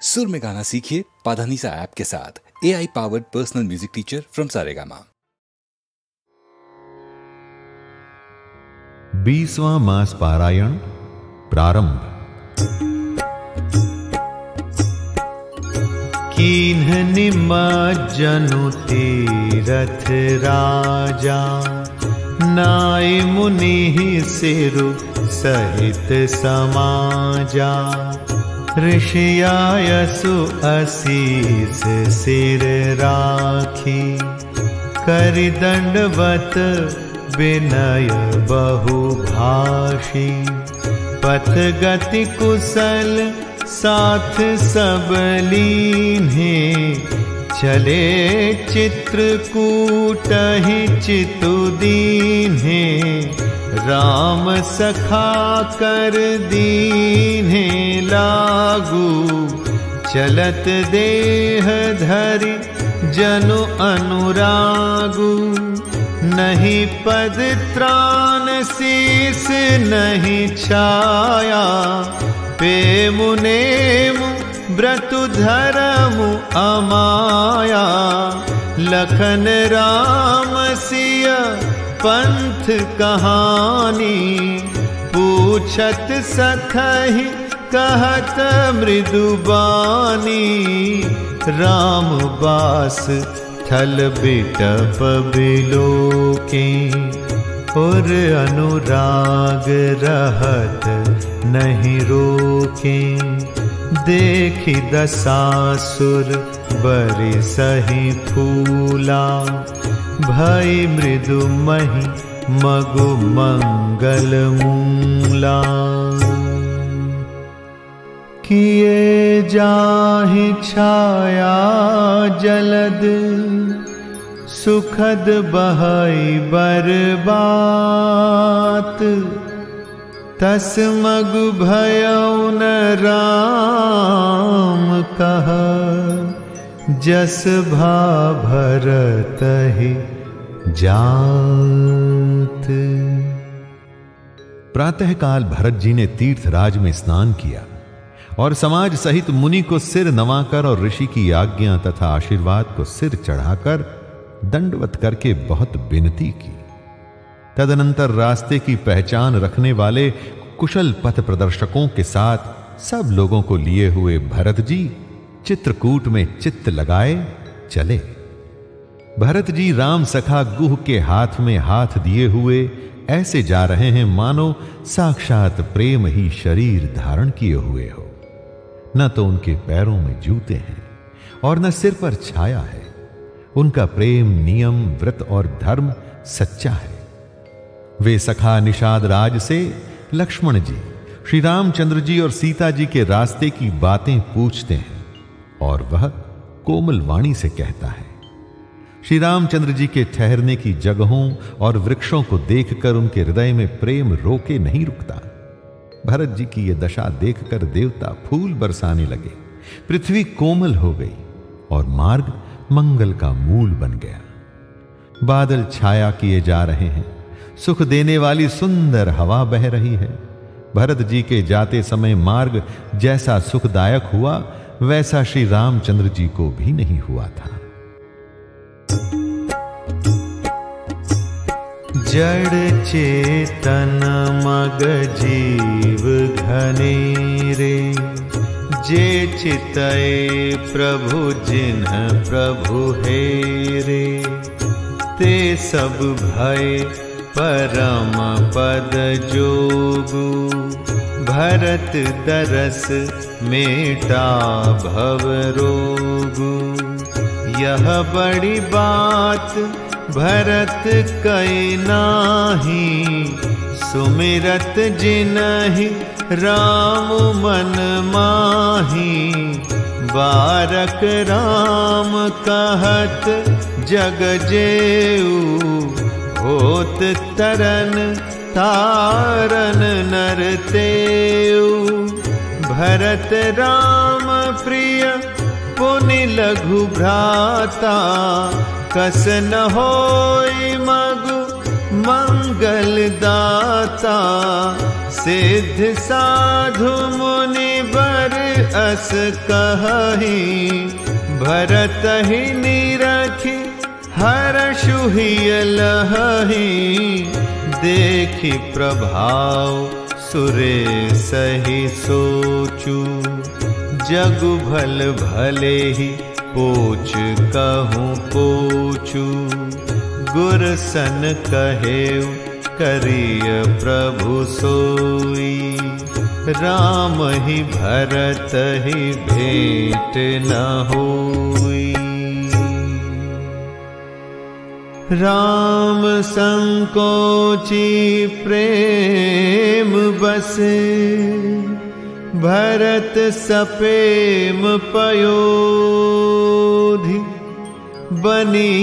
सुर में गाना सीखिए पाधानीसा ऐप के साथ। AI powered personal music teacher from Saregama. 20वां मास पारायण प्रारंभ। कीन्ह निमज्जनु तीरथ राजा, नाय मुनि सिरु सहित समाजा। ऋषियायसु असीस सिर राखी, कर दंडवत विनय बहुभाषी। पथ गति कुशल साथ सब लीन्हे, चले चित्रकूट ही चितु दीन्हे। राम सखा कर दीन्हे लागू, चलत देह धरि जनु अनुरागू। नहीं पद त्राण शीस नहीं छाया, पेमु नेमु व्रतु धरमु अमाया। लखन राम सिय पंथ कहानी, पूछत सखहि कहत मृदुबानी। राम बास थल बिटप बिलोके, और अनुराग रहत नहीं रोके। देखि दसासुर बरिसहि फूला, भई मृदु महि मगु मंगल मूला। किए जाहि छाया जलद, सुखद बहई बरबात। तस मगु भयउ न राम कह, जस भा भरतहि जात। प्रातःकाल भरत जी ने तीर्थराज में स्नान किया और समाज सहित मुनि को सिर नवाकर और ऋषि की आज्ञा तथा आशीर्वाद को सिर चढ़ाकर दंडवत करके बहुत विनती की। तदनंतर रास्ते की पहचान रखने वाले कुशल पथ प्रदर्शकों के साथ सब लोगों को लिए हुए भरत जी चित्रकूट में चित्त लगाए चले। भरत जी राम सखा गुह के हाथ में हाथ दिए हुए ऐसे जा रहे हैं मानो साक्षात प्रेम ही शरीर धारण किए हुए हो। न तो उनके पैरों में जूते हैं और न सिर पर छाया है। उनका प्रेम नियम व्रत और धर्म सच्चा है। वे सखा निषाद राज से लक्ष्मण जी, श्री रामचंद्र जी और सीता जी के रास्ते की बातें पूछते हैं और वह कोमल वाणी से कहता है। श्री रामचंद्र जी के ठहरने की जगहों और वृक्षों को देखकर उनके हृदय में प्रेम रोके नहीं रुकता। भरत जी की यह दशा देखकर देवता फूल बरसाने लगे, पृथ्वी कोमल हो गई और मार्ग मंगल का मूल बन गया। बादल छाया किए जा रहे हैं, सुख देने वाली सुंदर हवा बह रही है। भरत जी के जाते समय मार्ग जैसा सुखदायक हुआ वैसा श्री रामचंद्र जी को भी नहीं हुआ था। जड़ चेतन मग जीव घनेरे, जे चितय प्रभु जिन्ह प्रभु हेरे। ते सब भय परम पद जोगु, भरत दरस मेटा भव रोगु। यह बड़ी बात भरत कई नाही, सुमिरत जिनहि राम मन माही। बारक राम कहत जग जेऊ, होत तरन तारन नर तेऊ। भरत राम प्रिय पुनि लघु भ्राता, कस न होई मगु मंगल दाता। सिद्ध साधु मुनि बर अस कहि भरत ही निरखि हर्षु हिय लहहि देखि प्रभाव सुरेश ही सोचू जगु भल भले ही पोच कहूँ पोचू गुर सन कहेउ करिय प्रभु सोई राम ही भरत ही भेंट न होई। राम संकोची प्रेम बसे भरत सपेम पयोधि बनी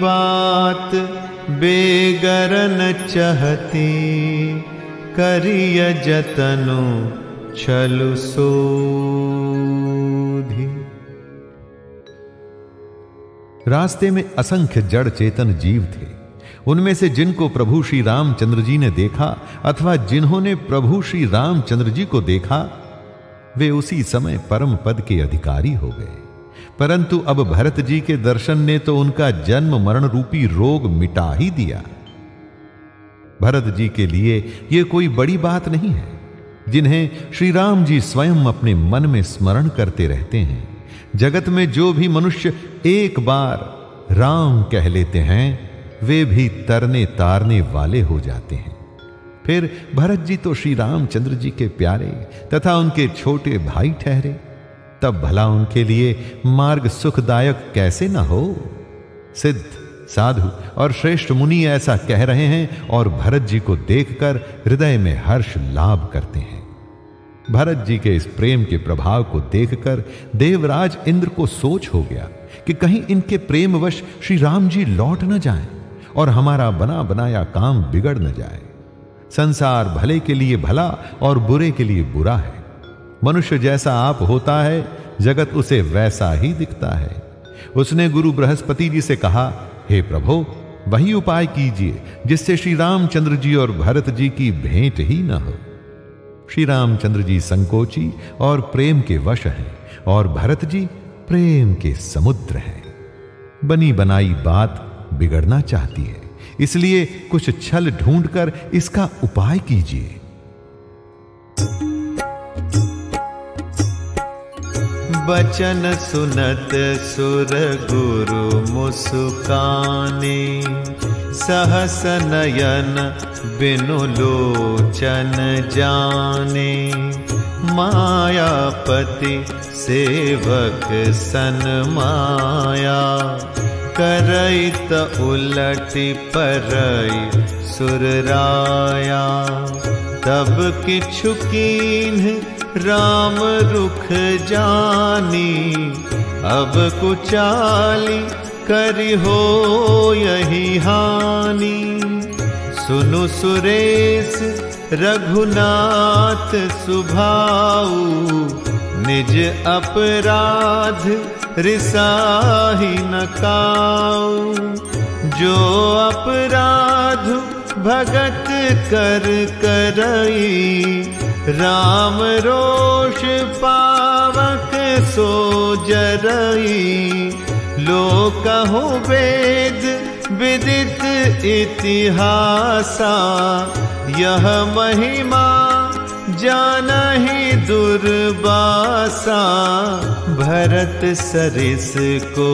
बात बेगरन चहती करिय जतनु छलु सोधि। रास्ते में असंख्य जड़ चेतन जीव थे। उनमें से जिनको प्रभु श्री रामचंद्र जी ने देखा अथवा जिन्होंने प्रभु श्री रामचंद्र जी को देखा वे उसी समय परम पद के अधिकारी हो गए। परंतु अब भरत जी के दर्शन ने तो उनका जन्म मरण रूपी रोग मिटा ही दिया। भरत जी के लिए यह कोई बड़ी बात नहीं है, जिन्हें श्री राम जी स्वयं अपने मन में स्मरण करते रहते हैं। जगत में जो भी मनुष्य एक बार राम कह लेते हैं वे भी तरने तारने वाले हो जाते हैं। फिर भरत जी तो श्री रामचंद्र जी के प्यारे तथा उनके छोटे भाई ठहरे, तब भला उनके लिए मार्ग सुखदायक कैसे न हो। सिद्ध साधु और श्रेष्ठ मुनि ऐसा कह रहे हैं और भरत जी को देखकर हृदय में हर्ष लाभ करते हैं। भरत जी के इस प्रेम के प्रभाव को देखकर देवराज इंद्र को सोच हो गया कि कहीं इनके प्रेमवश श्री राम जी लौट न जाएं और हमारा बना बनाया काम बिगड़ न जाए। संसार भले के लिए भला और बुरे के लिए बुरा है। मनुष्य जैसा आप होता है जगत उसे वैसा ही दिखता है। उसने गुरु बृहस्पति जी से कहा, हे प्रभु, वही उपाय कीजिए जिससे श्री रामचंद्र जी और भरत जी की भेंट ही न हो। श्री रामचंद्र जी संकोची और प्रेम के वश हैं और भरत जी प्रेम के समुद्र हैं। बनी बनाई बात बिगड़ना चाहती है, इसलिए कुछ छल ढूंढकर इसका उपाय कीजिए। बचन सुनत सुर गुरु मुस्काने सहस नयन बिनु लोचन जाने मायापति सेवक सन माया करैत उलटि परई सुरराया तब किछु कीन्ह राम रुख जानी अब कुचाली करि हो यही हानि सुनु सुरेश रघुनाथ सुभाऊ निज अपराध रिसाही न काऊ जो अपराध भगत कर करई राम रोष पावक सो जरई लोकहु वेद विदित इतिहासा यह महिमा जानहि दुर्बासा भरत सरिस को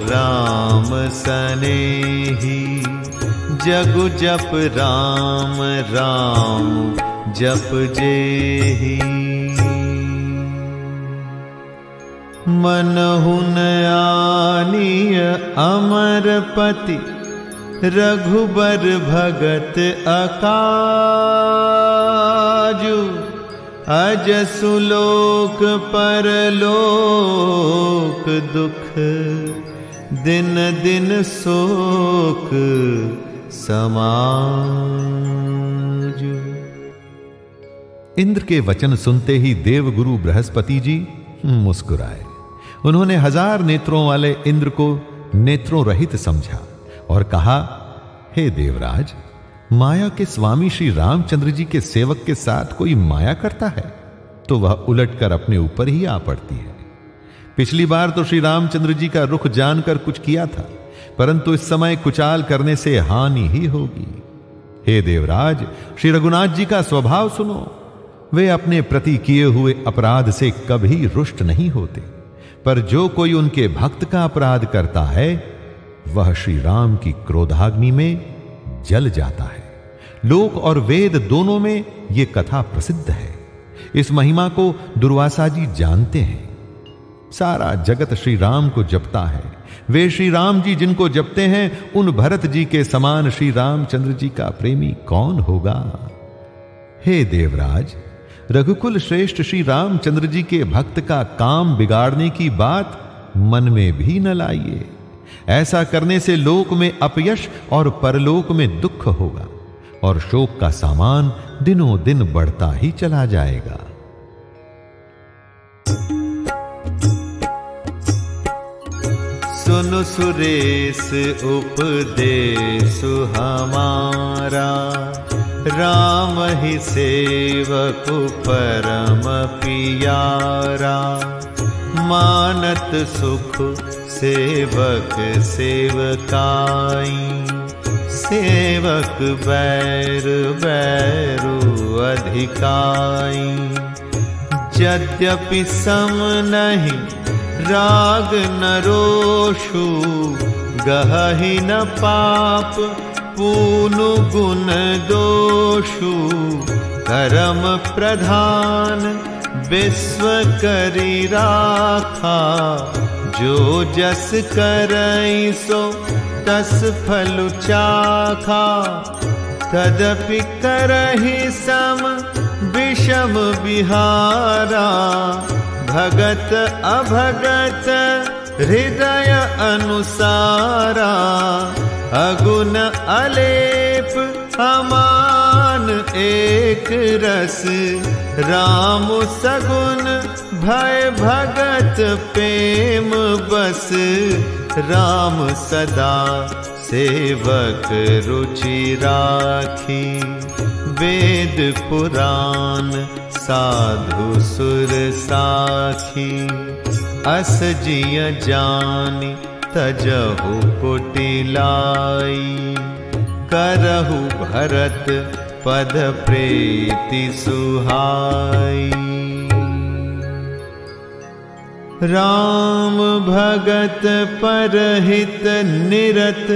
राम सनेही जगु जप राम राम जप जेहि मनहुन आनीय अमरपति रघुबर भगत अकाजु अजसु लोक परलोक दुख दिन दिन शोक समाजु। इंद्र के वचन सुनते ही देवगुरु बृहस्पति जी मुस्कुराए। उन्होंने 1000 नेत्रों वाले इंद्र को नेत्रों रहित समझा और कहा, हे देवराज, माया के स्वामी श्री रामचंद्र जी के सेवक के साथ कोई माया करता है तो वह उलटकर अपने ऊपर ही आ पड़ती है। पिछली बार तो श्री रामचंद्र जी का रुख जानकर कुछ किया था, परंतु इस समय कुचाल करने से हानि ही होगी। हे देवराज, श्री रघुनाथ जी का स्वभाव सुनो। वे अपने प्रति किए हुए अपराध से कभी रुष्ट नहीं होते, पर जो कोई उनके भक्त का अपराध करता है वह श्री राम की क्रोधाग्नि में जल जाता है। लोक और वेद दोनों में यह कथा प्रसिद्ध है। इस महिमा को दुर्वासा जी जानते हैं। सारा जगत श्री राम को जपता है। वे श्री राम जी जिनको जपते हैं, उन भरत जी के समान श्री रामचंद्र जी का प्रेमी कौन होगा। हे देवराज, रघुकुल श्रेष्ठ श्री रामचंद्र जी के भक्त का काम बिगाड़ने की बात मन में भी न लाइए। ऐसा करने से लोक में अपयश और परलोक में दुख होगा और शोक का सामान दिनों दिन बढ़ता ही चला जाएगा। सुन सुरेश उपदेश हमारा, राम ही सेवक परम पियारा। मानत सुख सेवक सेवकाई, सेवक बैर बैरु अधिकाई। यद्यपि सम नहीं राग न रोषु, गहहि न पाप पूनु गुण दोषु। कर्म प्रधान विश्व करी राखा, जो जस करई सो तस फल चाखा। तदपि करहि सम विषम विहारा, भगत अभगत हृदय अनुसारा। अगुण अलेप अमान एक रस, राम सगुण भय भगत प्रेम बस। राम सदा सेवक रुचि राखी, वेद पुराण साधु सुर साखी। अस जिय जानि तजहु कुटिलाई, करहु भरत पद प्रीति सुहाई। राम भगत परहित निरत,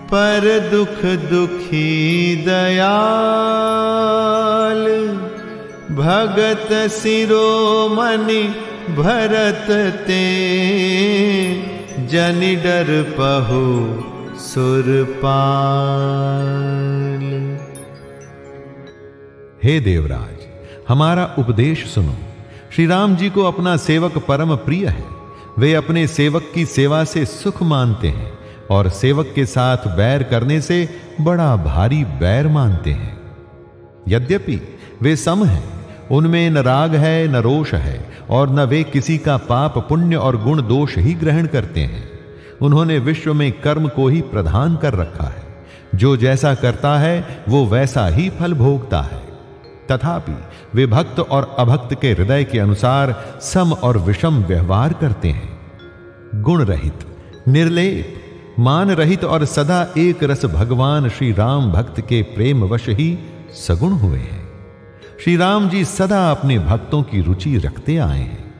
पर दुख दुखी दयाल। भगत शिरोमणि भरत ते, जनि डर पहु सुरपाल। हे देवराज, हमारा उपदेश सुनो। श्री राम जी को अपना सेवक परम प्रिय है। वे अपने सेवक की सेवा से सुख मानते हैं और सेवक के साथ बैर करने से बड़ा भारी बैर मानते हैं। यद्यपि वे सम हैं, उनमें न राग है न रोष है, और न वे किसी का पाप पुण्य और गुण दोष ही ग्रहण करते हैं। उन्होंने विश्व में कर्म को ही प्रधान कर रखा है। जो जैसा करता है वो वैसा ही फल भोगता है। तथापि वे भक्त और अभक्त के हृदय के अनुसार सम और विषम व्यवहार करते हैं। गुण रहित, निर्लेप, मान रहित और सदा एक रस भगवान श्री राम भक्त के प्रेम वश ही सगुण हुए हैं। श्री राम जी सदा अपने भक्तों की रुचि रखते आए हैं।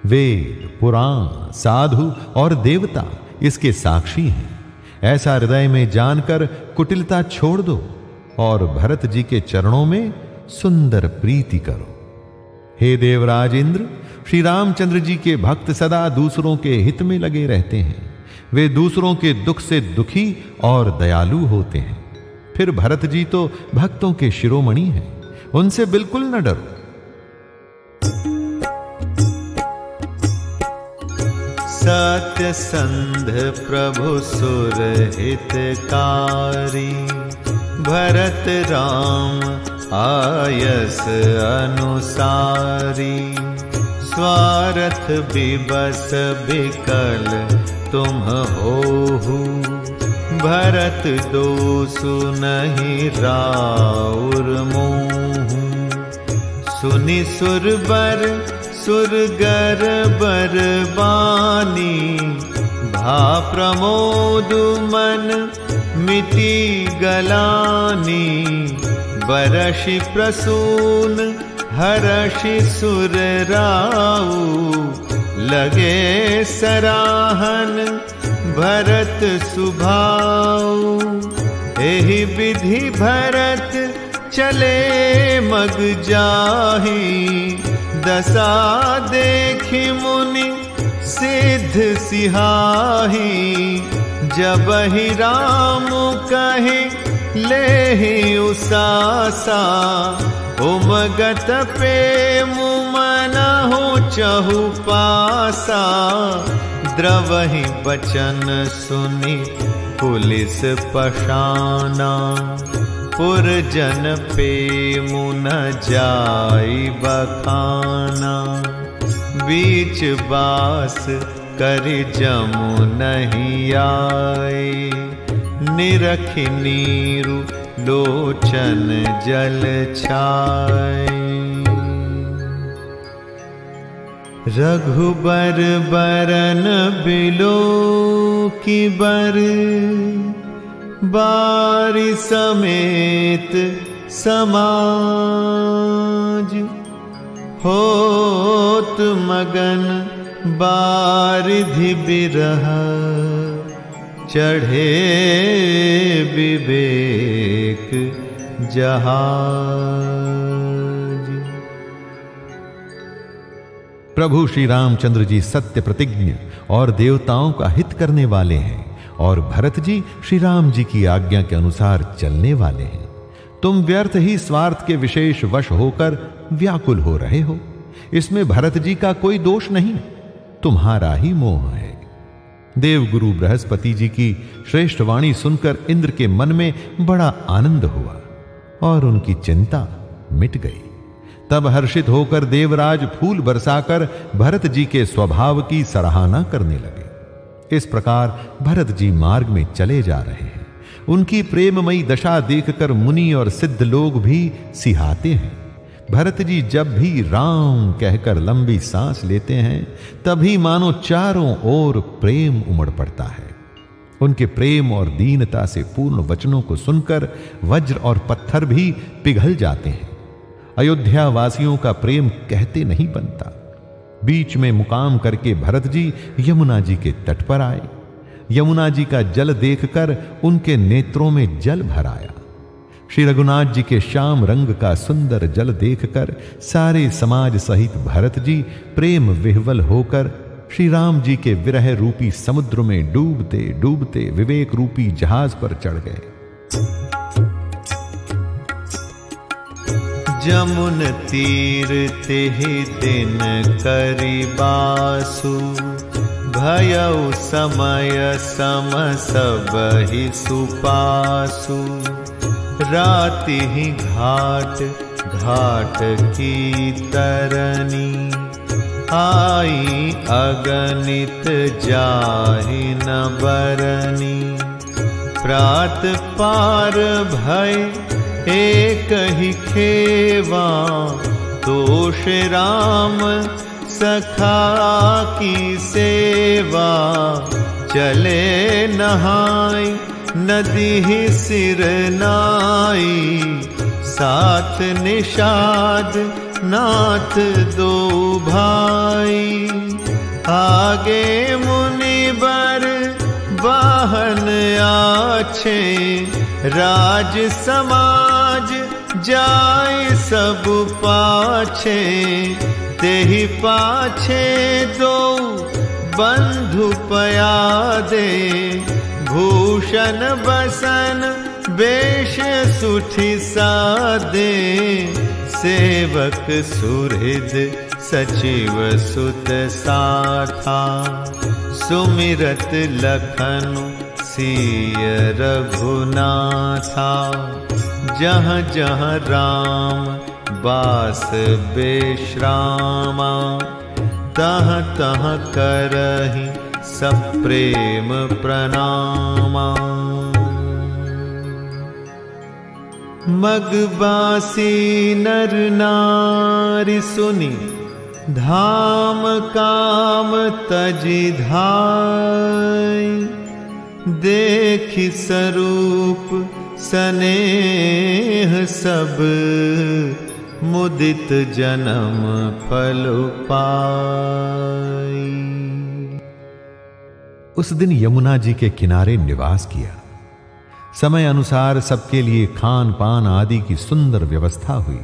वेद, पुराण, साधु और देवता इसके साक्षी हैं। ऐसा हृदय में जानकर कुटिलता छोड़ दो और भरत जी के चरणों में सुंदर प्रीति करो। हे देवराज इंद्र, श्री रामचंद्र जी के भक्त सदा दूसरों के हित में लगे रहते हैं। वे दूसरों के दुख से दुखी और दयालु होते हैं। फिर भरत जी तो भक्तों के शिरोमणि हैं, उनसे बिल्कुल न डरो। सत्य संध प्रभु सुर हितकारी, भरत राम आयस अनुसारी। स्वार्थ विबस विकल तुम होहु, भरत दोषु नहीं राउर मोहु। सुनि सुरबर सुरगर बरबानी, भा प्रमोद मन मिटी गलानी। बरषि प्रसून हर्षि सुर राऊ, लगे सराहन भरत सुभाऊ। एहि विधि भरत चले मग जाहि, दशा देखि मुनि सिद्ध सिहाही। जबहि राम कहे लेहि उसासा, उमगत प्रेम मनहु चहु पासा। द्रवहि बचन सुनि पुलिस पशाना, पुरजन पेमु न जाई बखाना। बीच बास कर जमु नहीं आए, निरखि नीरु लोचन जल छाए। रघुबर बरन बिलो की बर, बारि समेत समाज। होत मगन बारिधि बिरह, चढ़े विवेक जहाज। प्रभु श्री रामचंद्र जी सत्य प्रतिज्ञ और देवताओं का हित करने वाले हैं, और भरत जी श्री राम जी की आज्ञा के अनुसार चलने वाले हैं। तुम व्यर्थ ही स्वार्थ के विशेष वश होकर व्याकुल हो रहे हो। इसमें भरत जी का कोई दोष नहीं, तुम्हारा ही मोह है। देवगुरु बृहस्पति जी की श्रेष्ठ वाणी सुनकर इंद्र के मन में बड़ा आनंद हुआ और उनकी चिंता मिट गई। तब हर्षित होकर देवराज फूल बरसाकर भरत जी के स्वभाव की सराहना करने लगे। इस प्रकार भरत जी मार्ग में चले जा रहे हैं। उनकी प्रेममयी दशा देखकर मुनि और सिद्ध लोग भी सिहाते हैं। भरत जी जब भी राम कहकर लंबी सांस लेते हैं, तभी मानो चारों ओर प्रेम उमड़ पड़ता है। उनके प्रेम और दीनता से पूर्ण वचनों को सुनकर वज्र और पत्थर भी पिघल जाते हैं। अयोध्या वासियों का प्रेम कहते नहीं बनता। बीच में मुकाम करके भरत जी यमुना जी के तट पर आए। यमुना जी का जल देखकर उनके नेत्रों में जल भर आया। श्री रघुनाथ जी के श्याम रंग का सुंदर जल देखकर सारे समाज सहित भरत जी प्रेम विह्वल होकर श्री राम जी के विरह रूपी समुद्र में डूबते डूबते विवेक रूपी जहाज पर चढ़ गए। जमुन तीर तेहि दिन करिबासु, भयउ समय सम सबहि सुपासु। राति ही घाट घाट की तरनी, आई अगणित जाहि न बरनी। प्रात पार भय एक ही खेवा, तोष राम सखा की सेवा। चले नहाय नदी ही सिर नाई, साथ निषाद नाथ दो भाई। आगे मुनिबर वाहन आछे, राज समाज जाय सब पाछे। तेहि पाछे दो बंधु पयादे, भूषण बसन बेश सुठि सादे। सेवक सुहृद सचिव सुत साथा, सुमिरत लखनु सिय रघुनाथा। जहाँ जहाँ राम बास बेश्रामा, तहाँ तहाँ करहि सप्रेम प्रणामा। मगबासी नर नारी सुनी धाम काम तजि धाय। देखि स्वरूप स्नेह सब मुदित जन्म फल पाई। उस दिन यमुना जी के किनारे निवास किया। समय अनुसार सबके लिए खान पान आदि की सुंदर व्यवस्था हुई।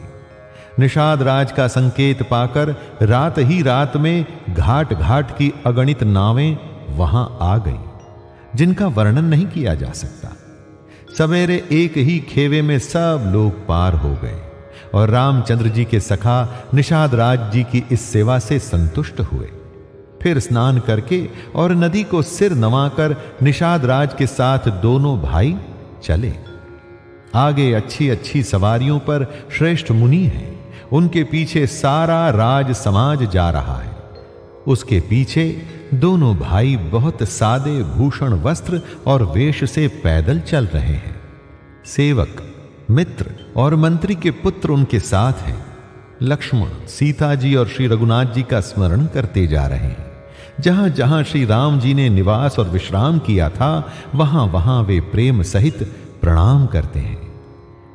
निषाद राज का संकेत पाकर रात ही रात में घाट घाट की अगणित नावें वहां आ गईं, जिनका वर्णन नहीं किया जा सकता। सवेरे एक ही खेवे में सब लोग पार हो गए और रामचंद्र जी के सखा निषाद राज जी की इस सेवा से संतुष्ट हुए। फिर स्नान करके और नदी को सिर नवाकर निषाद राज के साथ दोनों भाई चले। आगे अच्छी अच्छी सवारियों पर श्रेष्ठ मुनि हैं, उनके पीछे सारा राज समाज जा रहा है। उसके पीछे दोनों भाई बहुत सादे भूषण वस्त्र और वेश से पैदल चल रहे हैं। सेवक, मित्र और मंत्री के पुत्र उनके साथ हैं। लक्ष्मण, सीता जी और श्री रघुनाथ जी का स्मरण करते जा रहे हैं। जहां जहां श्री राम जी ने निवास और विश्राम किया था, वहां वहां वे प्रेम सहित प्रणाम करते हैं।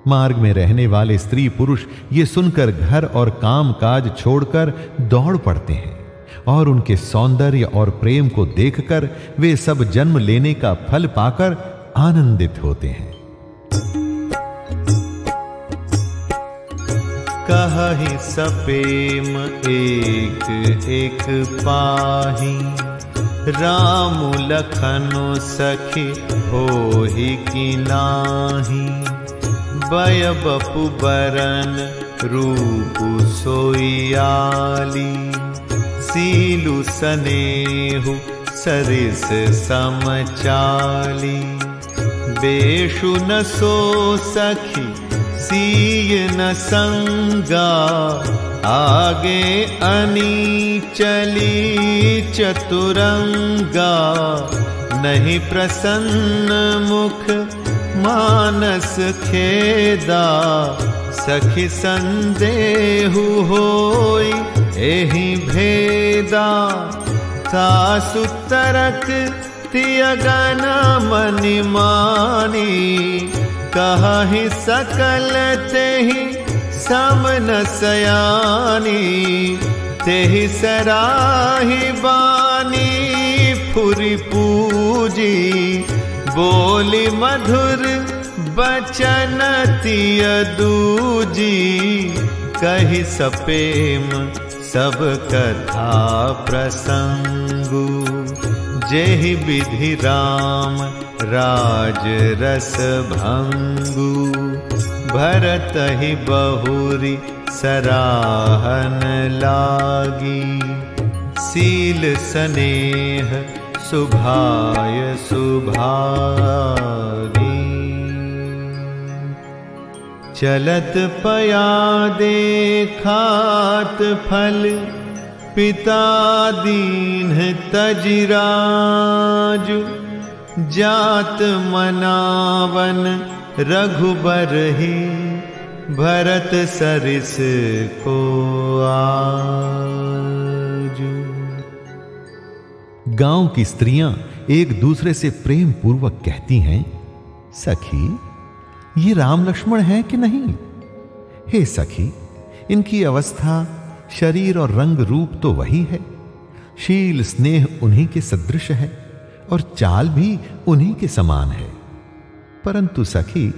मार्ग में रहने वाले स्त्री पुरुष ये सुनकर घर और काम काज छोड़कर दौड़ पड़ते हैं और उनके सौंदर्य और प्रेम को देखकर वे सब जन्म लेने का फल पाकर आनंदित होते हैं। कहि सपेम एक एक पाही, राम लखनु सखी होहि की नाही। बय बपु बरन रूप सोयाली, सीलु सनेहु सरिस समचाली। बेशु न सो सखी सीय न संगा, आगे अनी चली चतुरंगा। नहीं प्रसन्न मुख मानस खेदा, सखी संदेहु होई एहि भेदा। सासु तरक तियगन मनि मानी, कहि सकल तेहि समन सयानी। तेहि सराहि बानी फुरि पूजी, बोली मधुर बचन तिय दूजी। कहि सपेम सब कथा प्रसंगु, जेहि विधि राम राज रस भंगु। भरत ही बहुरी सराहन लागी, सील स्नेह सुभाय सुभागी। चलत पया देखात फल, पिता दीन तजिराजु। जात मनावन रघुबर ही, भरत सरिस को आजु। गांव की स्त्रियां एक दूसरे से प्रेम पूर्वक कहती हैं, सखी ये राम लक्ष्मण हैं कि नहीं? हे सखी, इनकी अवस्था, शरीर और रंग रूप तो वही है। शील स्नेह उन्हीं के सदृश है और चाल भी उन्हीं के समान है। परंतु सखी,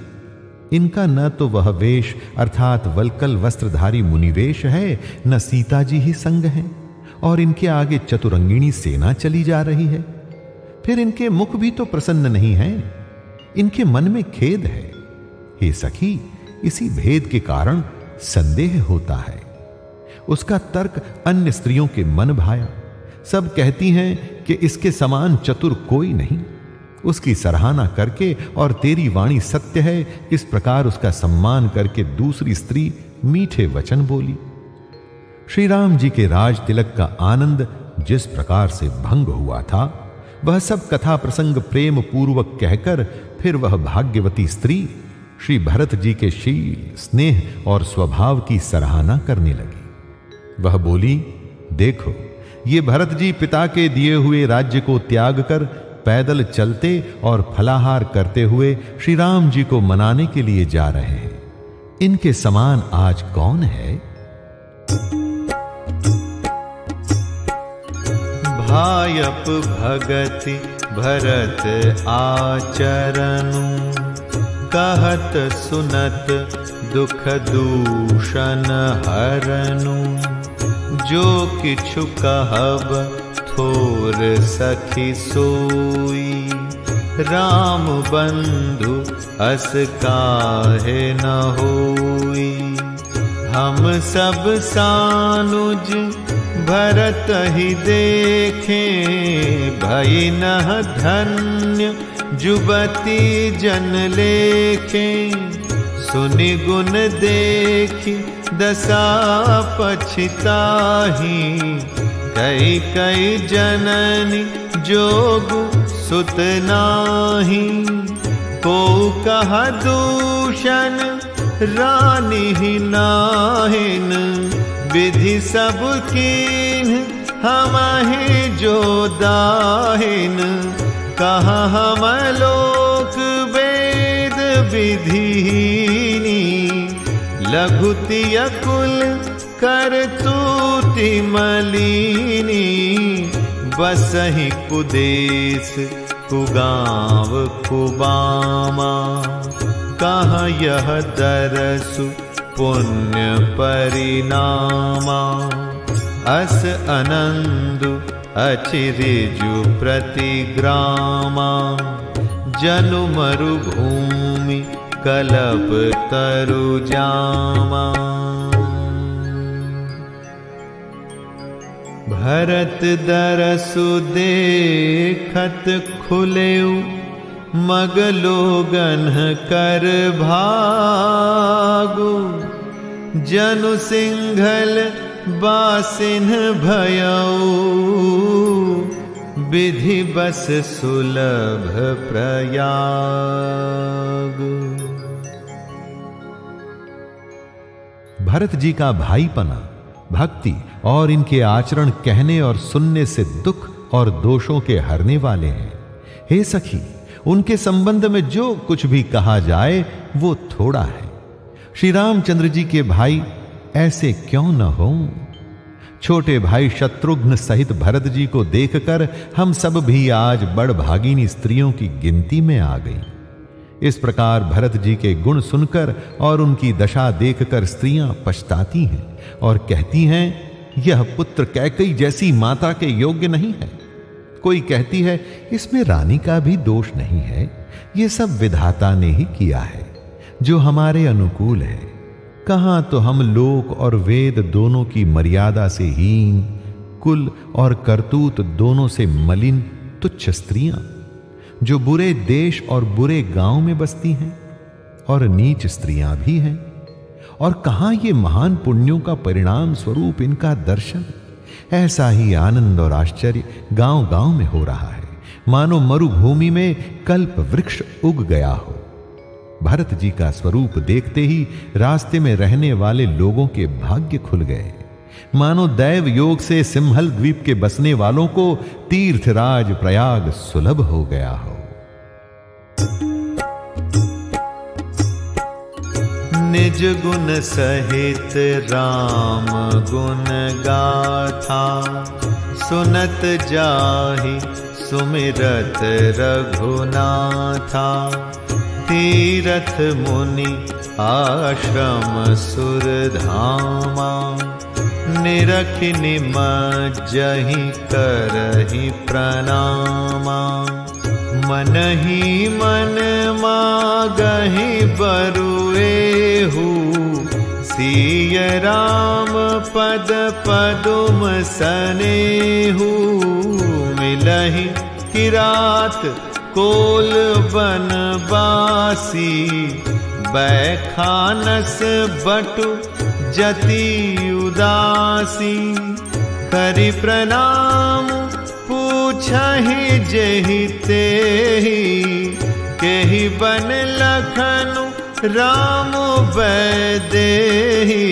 इनका न तो वह वेश अर्थात वल्कल वस्त्रधारी मुनिवेश है, न सीता जी ही संग हैं, और इनके आगे चतुरंगिणी सेना चली जा रही है। फिर इनके मुख भी तो प्रसन्न नहीं है, इनके मन में खेद है। हे सखी, इसी भेद के कारण संदेह होता है। उसका तर्क अन्य स्त्रियों के मन भाया। सब कहती हैं कि इसके समान चतुर कोई नहीं। उसकी सराहना करके और तेरी वाणी सत्य है, इस प्रकार उसका सम्मान करके दूसरी स्त्री मीठे वचन बोली। श्री राम जी के राज तिलक का आनंद जिस प्रकार से भंग हुआ था, वह सब कथा प्रसंग प्रेम पूर्वक कहकर फिर वह भाग्यवती स्त्री श्री भरत जी के शील, स्नेह और स्वभाव की सराहना करने लगी। वह बोली, देखो, ये भरत जी पिता के दिए हुए राज्य को त्याग कर पैदल चलते और फलाहार करते हुए श्री राम जी को मनाने के लिए जा रहे हैं। इनके समान आज कौन है? भायप भगति भरत आचरनु, कहत सुनत दुख दूषण हरनु। जो किछु कहब थोर सखी सोई, राम बंधु अस काहे न होई। हम सब सानुज भरत ही देखें, भई नह धन्य जुबती जन लेखें। सुनि गुण देखी दशा पछिताही, कई कई जननी जोगु सुत नाही। को कहा दूषण रानी ही नाहिन, विधि सब कीन हमहि जो दाहिन। कहा हम लोक वेद विधिनी, लघुति अकुल करतूति मलिनी। बसहि कुदेश कुगांव कुबामा, कहाँ यह दरसु पुण्य परिणामा। अस अनंदु अचिरिजु प्रतिग्रामा, जनु मरुभूमि कलप तरु जामा। भरत दरसु देखत खुलेउ, मग लोगन कर भागु। जनु सिंघल बासिन भयउ, विधि बस सुलभ प्रयाग। भरत जी का भाईपना, भक्ति और इनके आचरण कहने और सुनने से दुख और दोषों के हरने वाले हैं। हे सखी, उनके संबंध में जो कुछ भी कहा जाए वो थोड़ा है। श्री रामचंद्र जी के भाई ऐसे क्यों न हो? छोटे भाई शत्रुघ्न सहित भरत जी को देखकर हम सब भी आज बड़भागिनी स्त्रियों की गिनती में आ गई। इस प्रकार भरत जी के गुण सुनकर और उनकी दशा देखकर स्त्रियां पछताती हैं और कहती हैं, यह पुत्र कैकेयी जैसी माता के योग्य नहीं है। कोई कहती है, इसमें रानी का भी दोष नहीं है, ये सब विधाता ने ही किया है जो हमारे अनुकूल है। कहां तो हम लोक और वेद दोनों की मर्यादा से हीन, कुल और करतूत दोनों से मलिन तुच्छ स्त्रियां जो बुरे देश और बुरे गांव में बसती हैं, और नीच स्त्रियां भी हैं। और कहां ये महान पुण्यों का परिणाम स्वरूप इनका दर्शन। ऐसा ही आनंद और आश्चर्य गांव गांव में हो रहा है, मानो मरुभूमि में कल्प वृक्ष उग गया हो। भरत जी का स्वरूप देखते ही रास्ते में रहने वाले लोगों के भाग्य खुल गए, मानो दैव योग से सिंहल द्वीप के बसने वालों को तीर्थराज प्रयाग सुलभ हो गया हो। निज गुण सहित राम गुण गाथा, सुनत जाहि सुमिरत रघुनाथा। तीरथ मुनि आश्रम सुरधामा, निरखि निमज्जहि करहि प्रणामा। मनहि मन मागहि बरुएहु, सिय राम पद पदुम सनेहु। मिलहि किरात कोल बनवासी, बैखानस बटु जति उदासी। करि प्रणाम पूछहि जेहि तेहि, केहि बन लखनु राम वैदेही,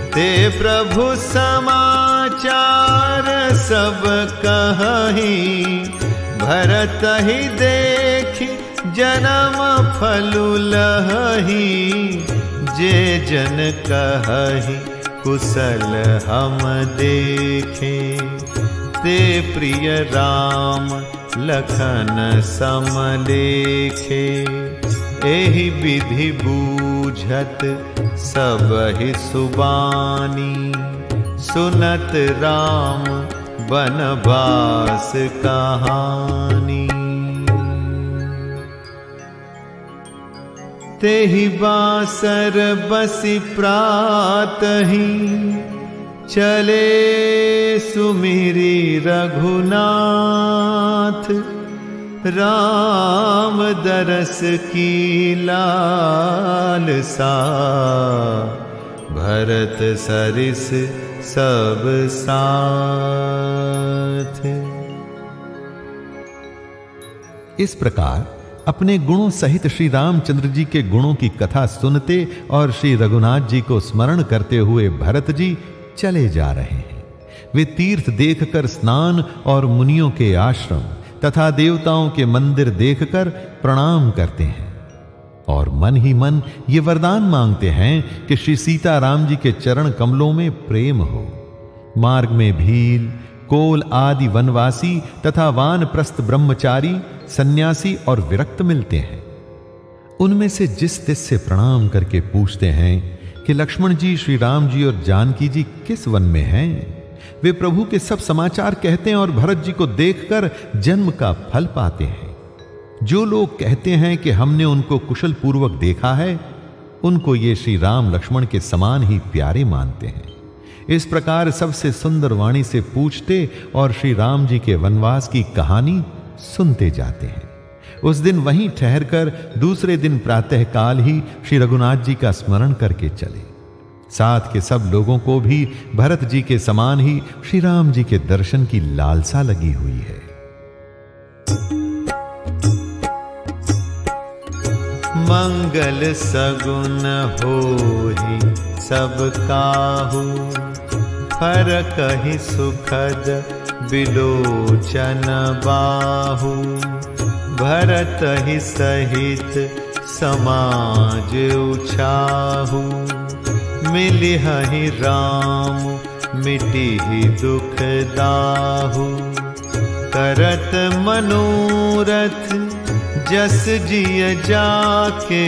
ते प्रभु समाचार सब कहि, भरत ही देखी जन्म फलु लहि, जे जन कहि कुशल हम देखे, ते प्रिय राम लखन समलेखे, एहि विधि बूझत सबहि सुबानी, सुनत राम बनवास कहानी। तेहि बासर बसि प्रातहि, चले सुमिरी रघुनाथ, राम दरस की लालसा, भरत सरिस सब साथ। इस प्रकार अपने गुणों सहित श्री रामचंद्र जी के गुणों की कथा सुनते और श्री रघुनाथ जी को स्मरण करते हुए भरत जी चले जा रहे हैं। वे तीर्थ देखकर स्नान और मुनियों के आश्रम तथा देवताओं के मंदिर देखकर प्रणाम करते हैं और मन ही मन ये वरदान मांगते हैं कि श्री सीताराम जी के चरण कमलों में प्रेम हो। मार्ग में भील, कोल आदि वनवासी तथा वानप्रस्थ ब्रह्मचारी, सन्यासी और विरक्त मिलते हैं। उनमें से जिस तिस से प्रणाम करके पूछते हैं कि लक्ष्मण जी, श्री राम जी और जानकी जी किस वन में हैं। वे प्रभु के सब समाचार कहते हैं और भरत जी को देखकर जन्म का फल पाते हैं। जो लोग कहते हैं कि हमने उनको कुशल पूर्वक देखा है, उनको ये श्री राम लक्ष्मण के समान ही प्यारे मानते हैं। इस प्रकार सबसे सुंदर वाणी से पूछते और श्री राम जी के वनवास की कहानी सुनते जाते हैं। उस दिन वहीं ठहरकर दूसरे दिन प्रातःकाल ही श्री रघुनाथ जी का स्मरण करके चले। साथ के सब लोगों को भी भरत जी के समान ही श्री राम जी के दर्शन की लालसा लगी हुई है। मंगल सगुन होहि सब काहू, फरक ही सुखद बिलोचन बाहु, भरत ही सहित समाज उछाहु, मिलिहि राम मिटिहि दुख दाहु, करत मनोरथ जस जिय जाके,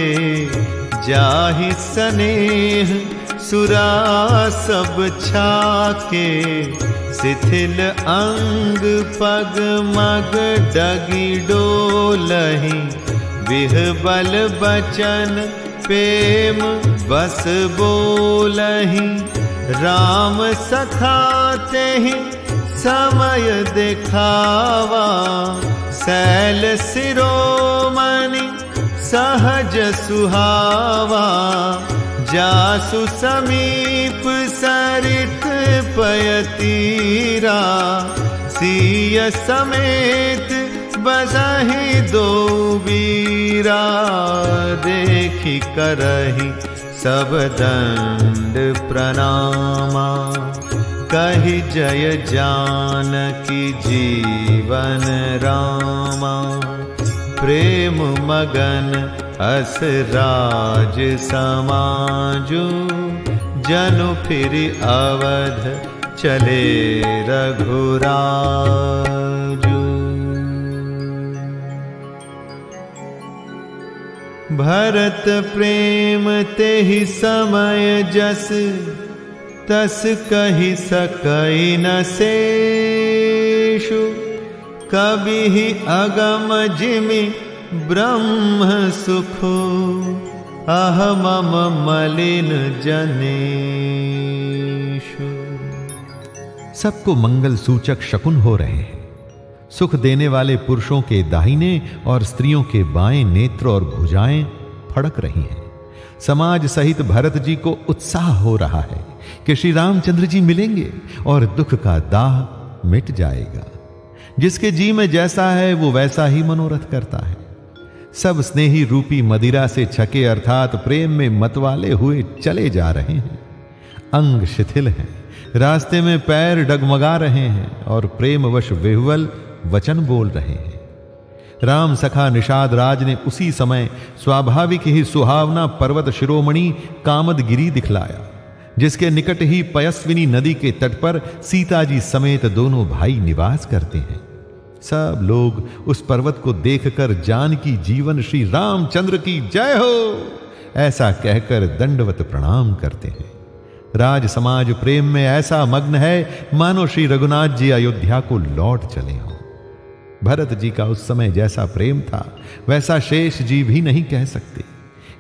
जाहि सनेह सुरा सब छाके, शिथिल अंग पग मग डगी डोलहि, विहबल बचन प्रेम बस बोलहि, राम सखा तेहि समय देखावा, शैल शिरोमणि सहज सुहावा, जासु समीप सरित पयतीरा, सिय समेत बसहि दो वीरा, देखि करहि सब दंड प्रणामा, कहि जय जानकी जीवन रामा, प्रेम मगन अस राज समाजु, जनु फिर अवध चले रघुराजु। भरत प्रेम तेहि समय जस, तस कहि सकई न शेषु, कबिहि अगम जिमि ब्रह्म सुखो, अहमम मलिन जनेषु। सबको मंगल सूचक शकुन हो रहे हैं। सुख देने वाले पुरुषों के दाहिने और स्त्रियों के बाएं नेत्र और भुजाएं फड़क रही हैं। समाज सहित भरत जी को उत्साह हो रहा है कि श्री रामचंद्र जी मिलेंगे और दुख का दाह मिट जाएगा। जिसके जी में जैसा है वो वैसा ही मनोरथ करता है। सब स्नेही रूपी मदिरा से छके अर्थात प्रेम में मतवाले हुए चले जा रहे हैं। अंग शिथिल हैं, रास्ते में पैर डगमगा रहे हैं और प्रेमवश विह्वल वचन बोल रहे हैं। राम सखा निषाद राज ने उसी समय स्वाभाविक ही सुहावना पर्वत शिरोमणि कामदगिरी दिखलाया, जिसके निकट ही पयस्विनी नदी के तट पर सीता जी समेत दोनों भाई निवास करते हैं। सब लोग उस पर्वत को देखकर जानकी जीवन श्री रामचंद्र की जय हो ऐसा कहकर दंडवत प्रणाम करते हैं। राज समाज प्रेम में ऐसा मग्न है मानो श्री रघुनाथ जी अयोध्या को लौट चले हों। भरत जी का उस समय जैसा प्रेम था वैसा शेष जी भी नहीं कह सकते।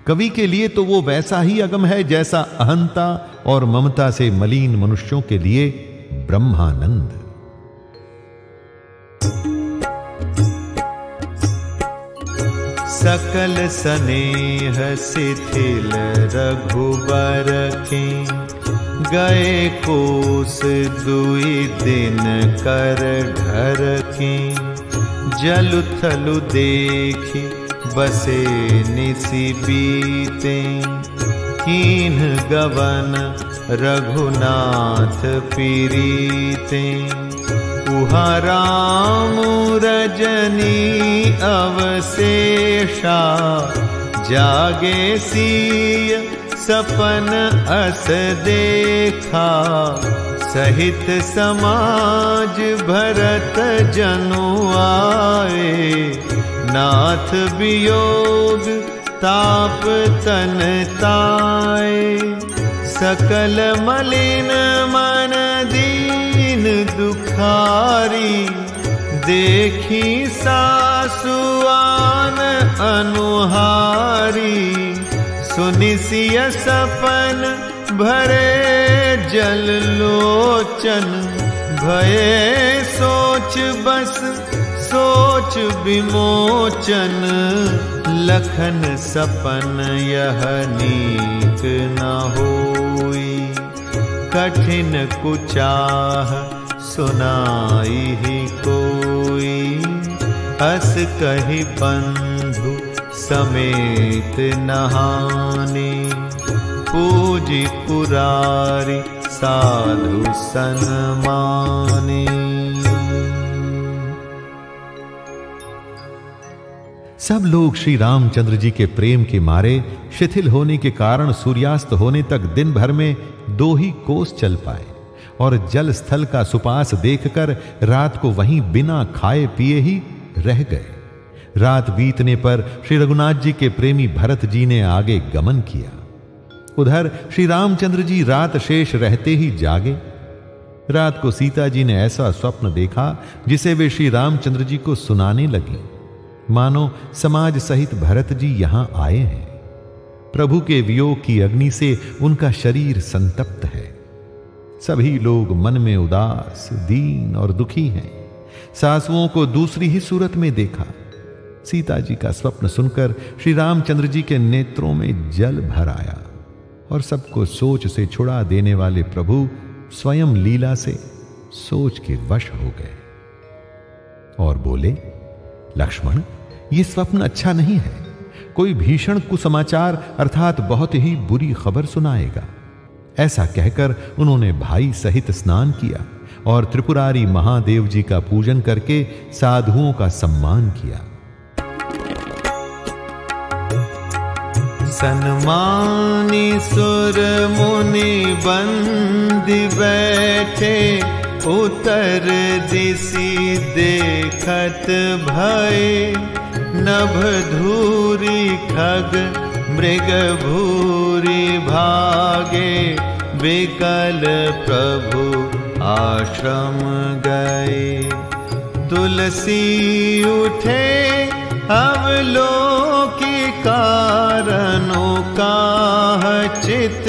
कवि के लिए तो वो वैसा ही अगम है जैसा अहंता और ममता से मलिन मनुष्यों के लिए ब्रह्मानंद। सकल स्नेह शिथिल रघुबर के, गए कोस दुई दिन कर घर के। जलु थलु देखी बसे निसि बीते, कीन्ह गवन रघुनाथ पीरीते। उहा राम रजनी अवशेषा, जागे सिय सपन अस देखा। सहित समाज भरत जनु आए, नाथ वियोग ताप तन ताए। सकल मलिन मन दीन दुखारी, देखी सासुआन अनुहारी। सुनिसिय सपन भरे जल लोचन, भये सोच बस सोच विमोचन। लखन सपन यह नीक न होई, कठिन कुचाह सुनाई ही कोई। अस कहि बंधु समेत नहाने, पूजी पुरारी साधु सन्माने। सब लोग श्री रामचंद्र जी के प्रेम के मारे शिथिल होने के कारण सूर्यास्त होने तक दिन भर में 2 ही कोस चल पाए और जल स्थल का सुपास देखकर रात को वहीं बिना खाए पिए ही रह गए। रात बीतने पर श्री रघुनाथ जी के प्रेमी भरत जी ने आगे गमन किया। उधर श्री रामचंद्र जी रात शेष रहते ही जागे। रात को सीता जी ने ऐसा स्वप्न देखा जिसे वे श्री रामचंद्र जी को सुनाने लगी, मानो समाज सहित भरत जी यहां आए हैं। प्रभु के वियोग की अग्नि से उनका शरीर संतप्त है। सभी लोग मन में उदास, दीन और दुखी हैं। सासुओं को दूसरी ही सूरत में देखा। सीता जी का स्वप्न सुनकर श्री रामचंद्र जी के नेत्रों में जल भर आया और सबको सोच से छुड़ा देने वाले प्रभु स्वयं लीला से सोच के वश हो गए और बोले, लक्ष्मण, यह स्वप्न अच्छा नहीं है। कोई भीषण कुसमाचार अर्थात बहुत ही बुरी खबर सुनाएगा। ऐसा कहकर उन्होंने भाई सहित स्नान किया और त्रिपुरारी महादेव जी का पूजन करके साधुओं का सम्मान किया। सन्मानी सुर मुनि बंदी बैठे, उतर दिसी देखत भय। नभ धूरी खग मृग भूरी भागे, विकल प्रभु आश्रम गए। तुलसी उठे अवलोकी कारणों का चित,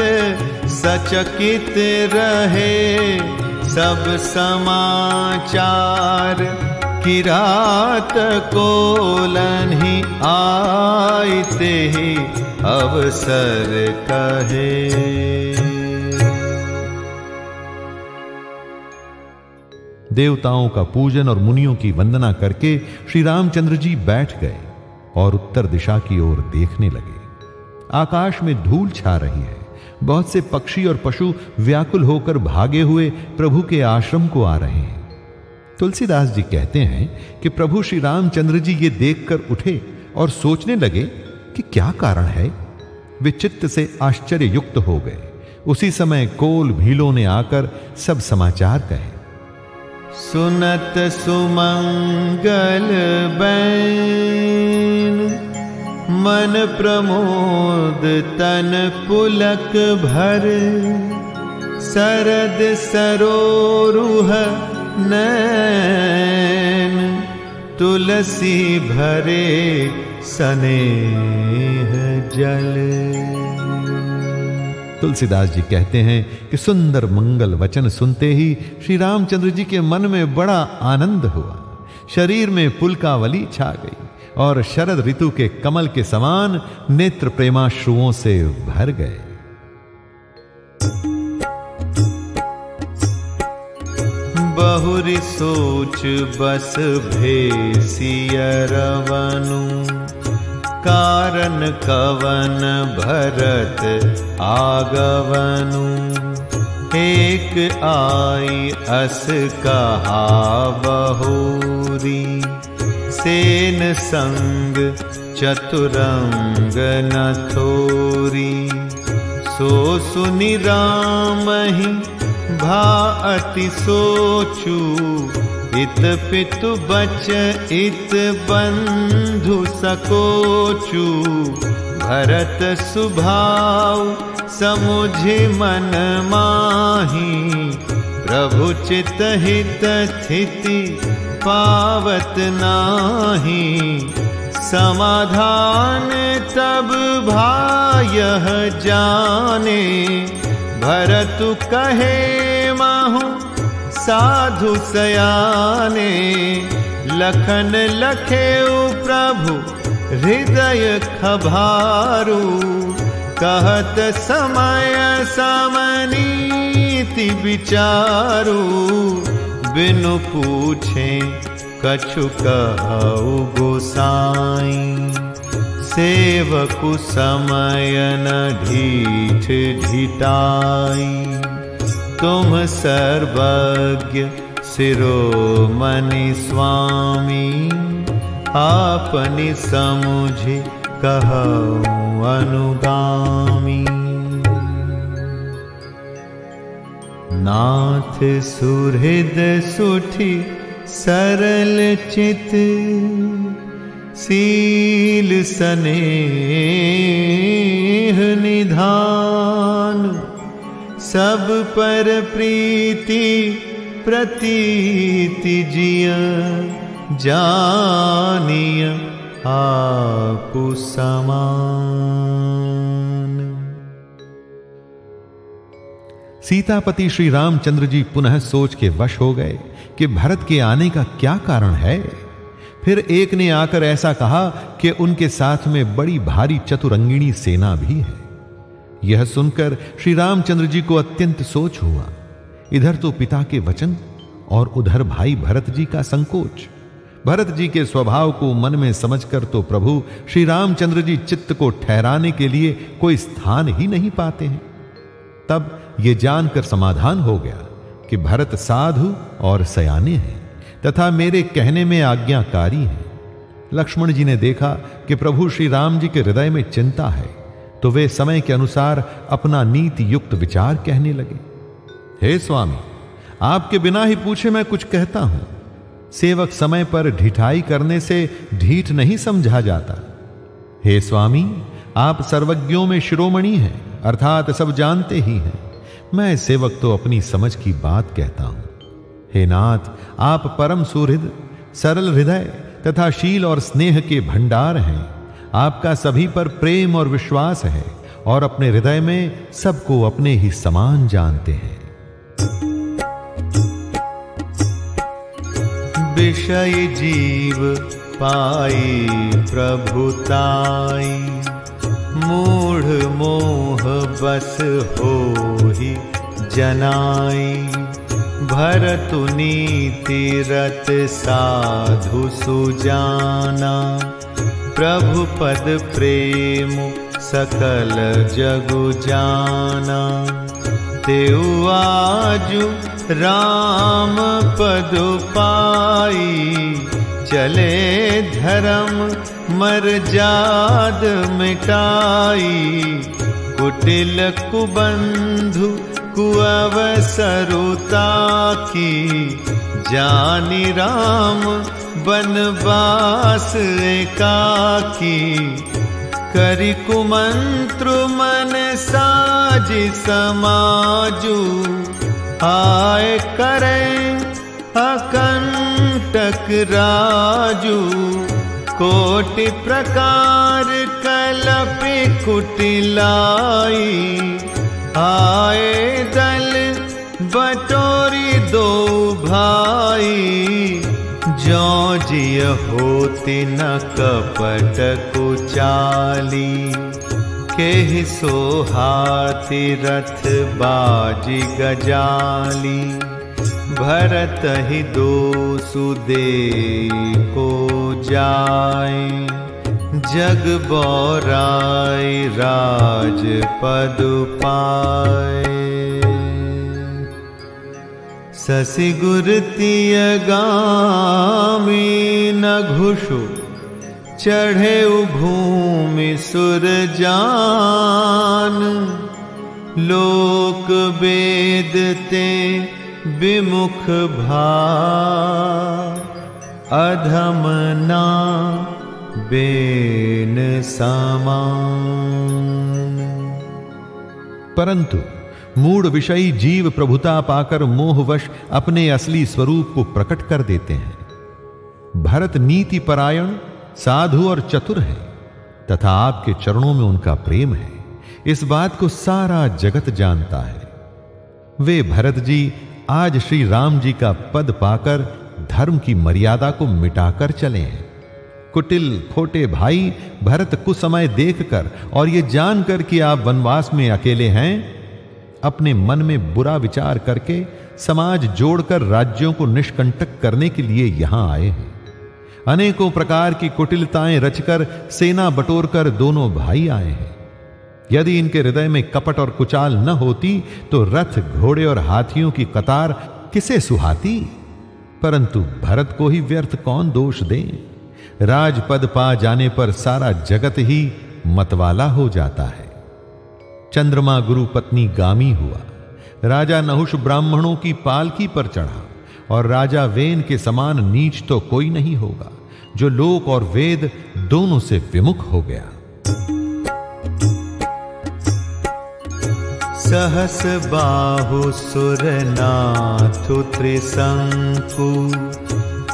सचकित रहे सब समाचार। किरात कोलन ही आयते ही अवसर कहे। देवताओं का पूजन और मुनियों की वंदना करके श्री रामचंद्र जी बैठ गए। और उत्तर दिशा की ओर देखने लगे। आकाश में धूल छा रही है। बहुत से पक्षी और पशु व्याकुल होकर भागे हुए प्रभु के आश्रम को आ रहे हैं। तुलसीदास जी कहते हैं कि प्रभु श्री रामचंद्र जी ये देखकर उठे और सोचने लगे कि क्या कारण है। वे चित्त से आश्चर्य युक्त हो गए। उसी समय कोल भीलों ने आकर सब समाचार कहे। सुनत सुमंगल बैन, मन प्रमोद तन पुलक भर, सरद सरोरुह नैन, तुलसी भरे स्नेह जल। तुलसीदास जी कहते हैं कि सुंदर मंगल वचन सुनते ही श्री रामचंद्र जी के मन में बड़ा आनंद हुआ। शरीर में पुलकावली छा गई और शरद ऋतु के कमल के समान नेत्र प्रेमाश्रुओं से भर गए। बहुरी सोच बस भेसियरवनु, कारण कवन भरत आगवनु, एक आई अस कहा बहुरी, सेन संग चतुरंग न थोरी, सो सुनि राम ही भा अति सोचू, इत पितु बच इत बंधु सकोचू, भरत सुभाव समुझि मन माही, प्रभु चित हित स्थिति पावत नाही, समाधान तब भायह जाने, भरतु कहे माहु साधु सयाने, लखन लखेउ प्रभु हृदय खभारू, कहत समय समनीति विचारू, बिनु पूछे कछु कहु गोसाई, सेवकु समय न ढीठ ढिठाई, तुम सर्वज्ञ शिरोमणि स्वामी, आपनि समुझि कहूं अनुगामी। नाथ सुहृद सुठि सरल चित, सील स्नेह निधान, सब पर प्रीति प्रतीति जिय, जानिय आपु समान। सीतापति श्री रामचंद्र जी पुनः सोच के वश हो गए कि भरत के आने का क्या कारण है। फिर एक ने आकर ऐसा कहा कि उनके साथ में बड़ी भारी चतुरंगिणी सेना भी है। यह सुनकर श्री रामचंद्र जी को अत्यंत सोच हुआ। इधर तो पिता के वचन और उधर भाई भरत जी का संकोच। भरत जी के स्वभाव को मन में समझकर तो प्रभु श्री रामचंद्र जी चित्त को ठहराने के लिए कोई स्थान ही नहीं पाते हैं। तब यह जानकर समाधान हो गया कि भरत साधु और सयाने हैं तथा मेरे कहने में आज्ञाकारी हैं। लक्ष्मण जी ने देखा कि प्रभु श्री राम जी के हृदय में चिंता है, तो वे समय के अनुसार अपना नीति युक्त विचार कहने लगे। हे स्वामी, आपके बिना ही पूछे मैं कुछ कहता हूं। सेवक समय पर ढिठाई करने से ढीठ नहीं समझा जाता। हे स्वामी, आप सर्वज्ञों में शिरोमणि हैं, अर्थात सब जानते ही हैं। मैं सेवक तो अपनी समझ की बात कहता हूं। हे नाथ, आप परम सुहृद, सरल हृदय तथा शील और स्नेह के भंडार हैं। आपका सभी पर प्रेम और विश्वास है और अपने हृदय में सबको अपने ही समान जानते हैं। विषय जीव पाई प्रभुताई, मूढ़ मोह बस होहि जनाई, भरतु नीति रत साधु सुजाना, प्रभु पद प्रेम सकल जगु जाना। तेउ आजु राम पद पाई, चले धर्म मर्याद मिटाई। कुटिल कुबंधु कुअवसरुता की, जानी राम बनवास एकाकी। करि कुमंत्रु मन साज समाजु, आए करे अकंटक राजू। कोटि प्रकार कलपि कुटिलाई, आए दल बटोरी दो भाई। जो जिय होति न कपट कुचाली, केहि सोहाति रथ बाजी गजाली। भरत ही दो सुदेई को जाए, जग बौराई राज पद पाए। ससि गुर तिय गामी नघुषु, चढ़े भूमि सुर जान। लोक वेद ते विमुख भा, अधम ना बेन समान। परंतु मूढ़ विषयी जीव प्रभुता पाकर मोहवश अपने असली स्वरूप को प्रकट कर देते हैं। भरत नीति परायण, साधु और चतुर है तथा आपके चरणों में उनका प्रेम है, इस बात को सारा जगत जानता है। वे भरत जी आज श्री राम जी का पद पाकर धर्म की मर्यादा को मिटाकर चले हैं। कुटिल खोटे भाई भरत कुछ समय देखकर और ये जानकर कि आप वनवास में अकेले हैं, अपने मन में बुरा विचार करके समाज जोड़कर राज्यों को निष्कंटक करने के लिए यहां आए हैं। अनेकों प्रकार की कुटिलताएं रचकर सेना बटोरकर दोनों भाई आए हैं। यदि इनके हृदय में कपट और कुचाल न होती तो रथ घोड़े और हाथियों की कतार किसे सुहाती। परंतु भरत को ही व्यर्थ कौन दोष दे। राजपद पा जाने पर सारा जगत ही मतवाला हो जाता है। चंद्रमा गुरु पत्नी गामी हुआ, राजा नहुष ब्राह्मणों की पालकी पर चढ़ा, और राजा वेन के समान नीच तो कोई नहीं होगा जो लोक और वेद दोनों से विमुख हो गया। सहस बाहु सुरनाथु त्रिशंकु,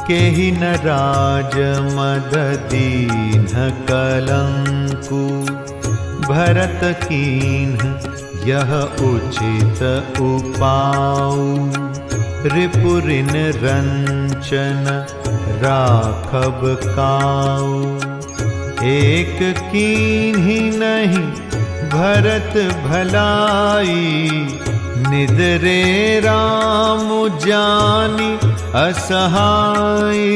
केहि न राज मद दीन कलंकु। भरत कीन्ह यह उचित उपाऊ, रिपुरिन रंचन राखब काऊ। एक कीन्ही नहीं भरत भलाई, निदरे राम जानी असहाई।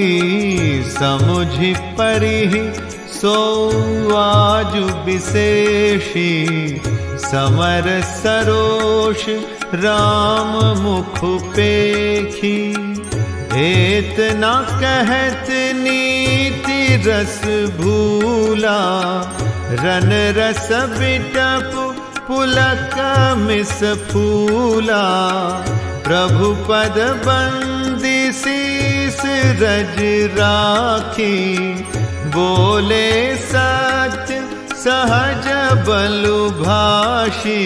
समुझि परिहि सो आजु विशेषी, समर सरोष राम मुख पेखी। एतना कहत नीति रस भूला, रन रस बिटप पुलक मिस फूला। प्रभु पद बंदी शीस रज राखी, बोले सत्य सहज बलु भाषी।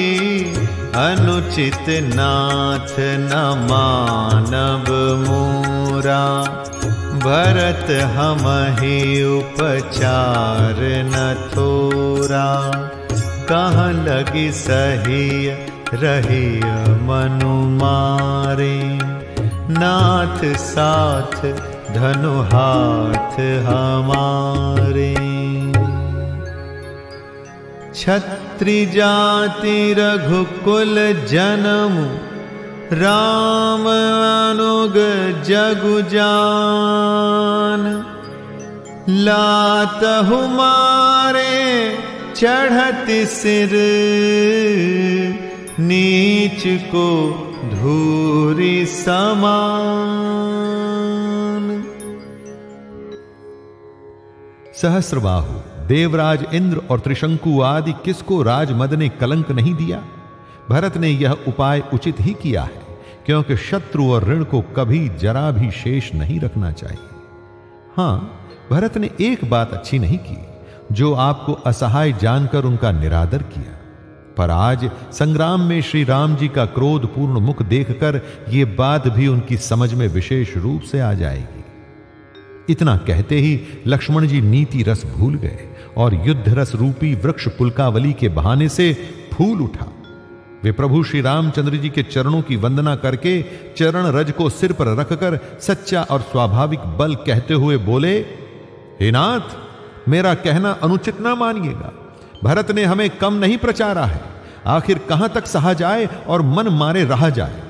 अनुचित नाथ न मानव मोरा, भरत हमहि उपचार न थोरा। कहाँ लगी सहिय रहिय मनु मारे, नाथ साथ धनु हाथ हमारे। क्षत्रि जाति रघुकुल जनमु, राम अनुग जगु जान। लात हमारे चढ़त सिर, नीच को धूरी समान। सहस्रबाहु, देवराज इंद्र और त्रिशंकु आदि किसको राजमद ने कलंक नहीं दिया? भरत ने यह उपाय उचित ही किया है, क्योंकि शत्रु और ऋण को कभी जरा भी शेष नहीं रखना चाहिए। हां, भरत ने एक बात अच्छी नहीं की, जो आपको असहाय जानकर उनका निरादर किया। पर आज संग्राम में श्री राम जी का क्रोधपूर्ण मुख देखकर यह बात भी उनकी समझ में विशेष रूप से आ जाएगी। इतना कहते ही लक्ष्मण जी नीति रस भूल गए और युद्ध रस रूपी वृक्ष पुलकावली के बहाने से फूल उठा। वे प्रभु श्री रामचंद्र जी के चरणों की वंदना करके चरण रज को सिर पर रखकर सच्चा और स्वाभाविक बल कहते हुए बोले, हे नाथ, मेरा कहना अनुचित ना मानिएगा। भरत ने हमें कम नहीं प्रचारा है। आखिर कहां तक सहा जाए और मन मारे रहा जाए,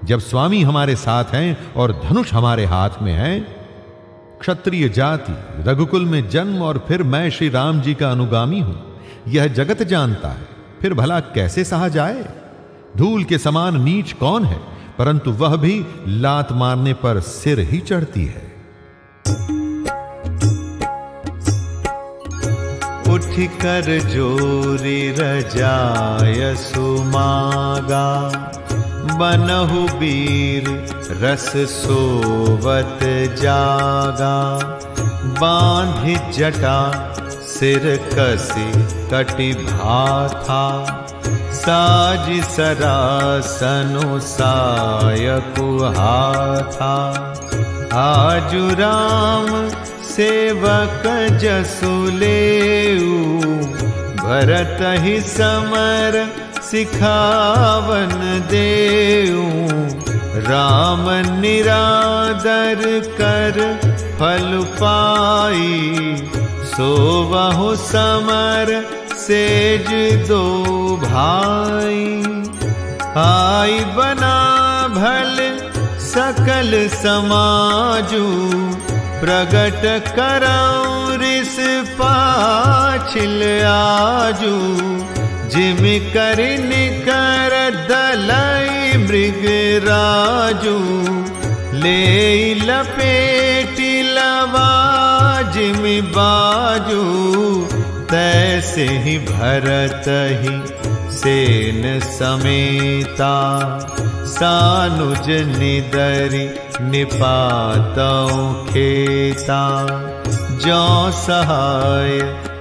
जब स्वामी हमारे साथ हैं और धनुष हमारे हाथ में है। क्षत्रिय जाति, रघुकुल में जन्म और फिर मैं श्री राम जी का अनुगामी हूं, यह जगत जानता है। फिर भला कैसे सहा जाए? धूल के समान नीच कौन है, परंतु वह भी लात मारने पर सिर ही चढ़ती है। उठ कर जोरी रजाय सुमागा, बनहु वीर रस सोवत जागा। बांधि जटा सिर कसी कटि भाथा, साज सरासनु सायकु हाथा। आजु राम सेवक जसु लेऊ, भरत ही समर सिखावन देऊ। राम निरादर कर फल पाई, सोवहु समर सेज दो भाई। आई बना भल सकल समाजू, प्रगट करऊं रिस पाछिल आजू। जिम कर निकर दलाई मृग राजू, ले लपेटी लवा जिम बाजू। तैसे ही भरत ही सेन समेता, सानुज निदरि निपातौ खेता। जो सहाय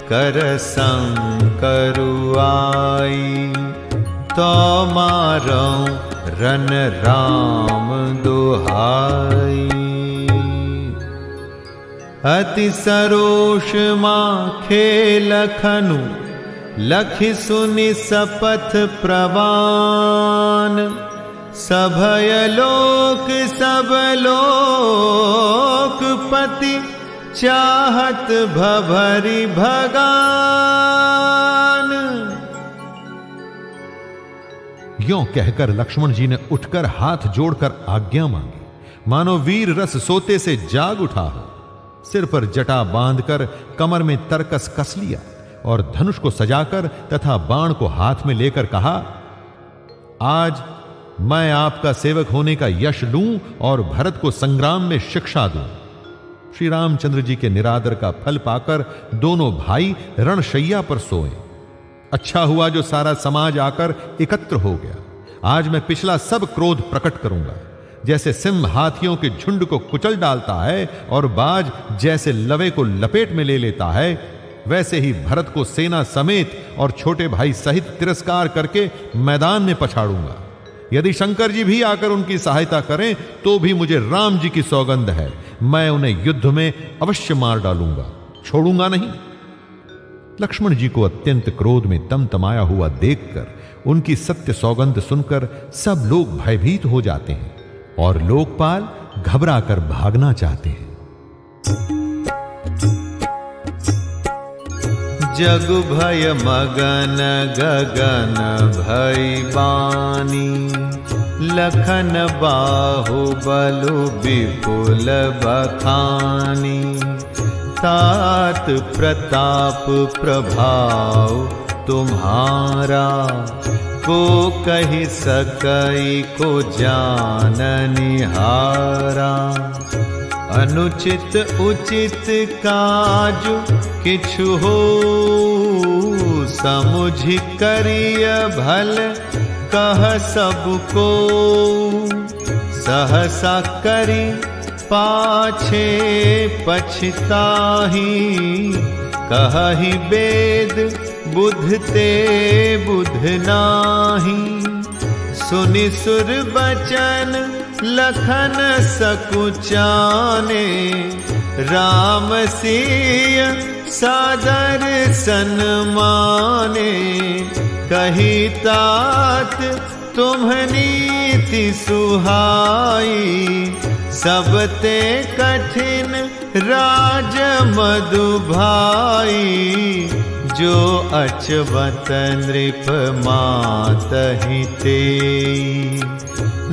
कर संकरु आई, तो मारऊं रन राम दुहाई। अति सरोष मां खेलखनु, लखि सुनि सपथ प्रवान। सभय लोक सब लोकपति, चाहत भभरि भगान। यों कहकर लक्ष्मण जी ने उठकर हाथ जोड़कर आज्ञा मांगी, मानो वीर रस सोते से जाग उठा हो। सिर पर जटा बांधकर कमर में तरकस कस लिया और धनुष को सजाकर तथा बाण को हाथ में लेकर कहा, आज मैं आपका सेवक होने का यश लूं और भरत को संग्राम में शिक्षा दूं। श्री रामचंद्र जी के निरादर का फल पाकर दोनों भाई रणशैया पर सोए। अच्छा हुआ जो सारा समाज आकर एकत्र हो गया। आज मैं पिछला सब क्रोध प्रकट करूंगा। जैसे सिंह हाथियों के झुंड को कुचल डालता है और बाज जैसे लवे को लपेट में ले लेता है, वैसे ही भरत को सेना समेत और छोटे भाई सहित तिरस्कार करके मैदान में पछाड़ूंगा। यदि शंकर जी भी आकर उनकी सहायता करें तो भी मुझे राम जी की सौगंध है, मैं उन्हें युद्ध में अवश्य मार डालूंगा, छोड़ूंगा नहीं। लक्ष्मण जी को अत्यंत क्रोध में तमतमाया हुआ देखकर उनकी सत्य सौगंध सुनकर सब लोग भयभीत हो जाते हैं और लोकपाल घबरा कर भागना चाहते हैं। जग भय मगन गगन भय बानी, लखन बाहु बलु विपुल बखानी। तात प्रताप प्रभाव तुम्हारा, को कहि सकई को जान निहारा। अनुचित उचित काज किछु हो, समुझ करिय भल कह सबको। सहसा करी पाछे पछताही, कहहि वेद बुध ते बुध नाही। सुनि सुर बचन लखन सकुचाने, राम सिय सादर सन्माने। कही तात तुम्हनीति सुहाई, सबते कठिन राज मधुभाई। जो अचवत नृप मातहि तेई,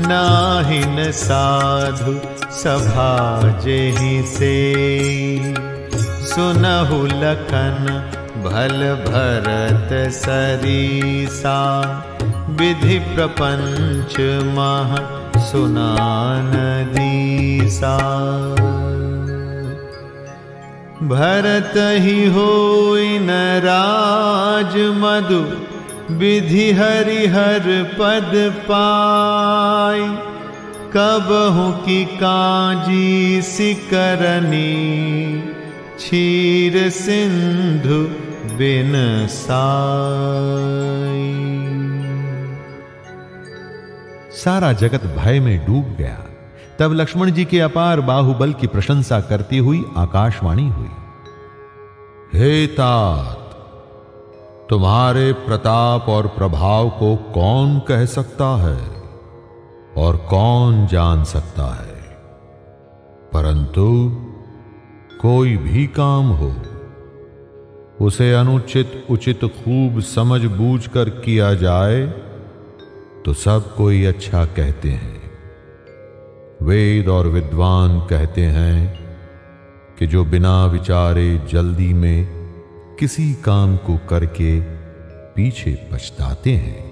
नाहिन साधु सभा जेहि सेई। सुनहु लखन भल भरत सरीसा, विधि प्रपंच मह सुनान दीसा। भरत ही होई न राज मधु, विधि हरिहर पद पाई। कबहु की काजी सिकरनी, क्षीर सिंधु बिन साई। सारा जगत भय में डूब गया। तब लक्ष्मण जी के अपार बाहुबल की प्रशंसा करती हुई आकाशवाणी हुई। हे तात, तुम्हारे प्रताप और प्रभाव को कौन कह सकता है और कौन जान सकता है, परंतु कोई भी काम हो, उसे अनुचित उचित खूब समझ बूझ कर किया जाए तो सब कोई अच्छा कहते हैं। वेद और विद्वान कहते हैं कि जो बिना विचारे जल्दी में किसी काम को करके पीछे पछताते हैं,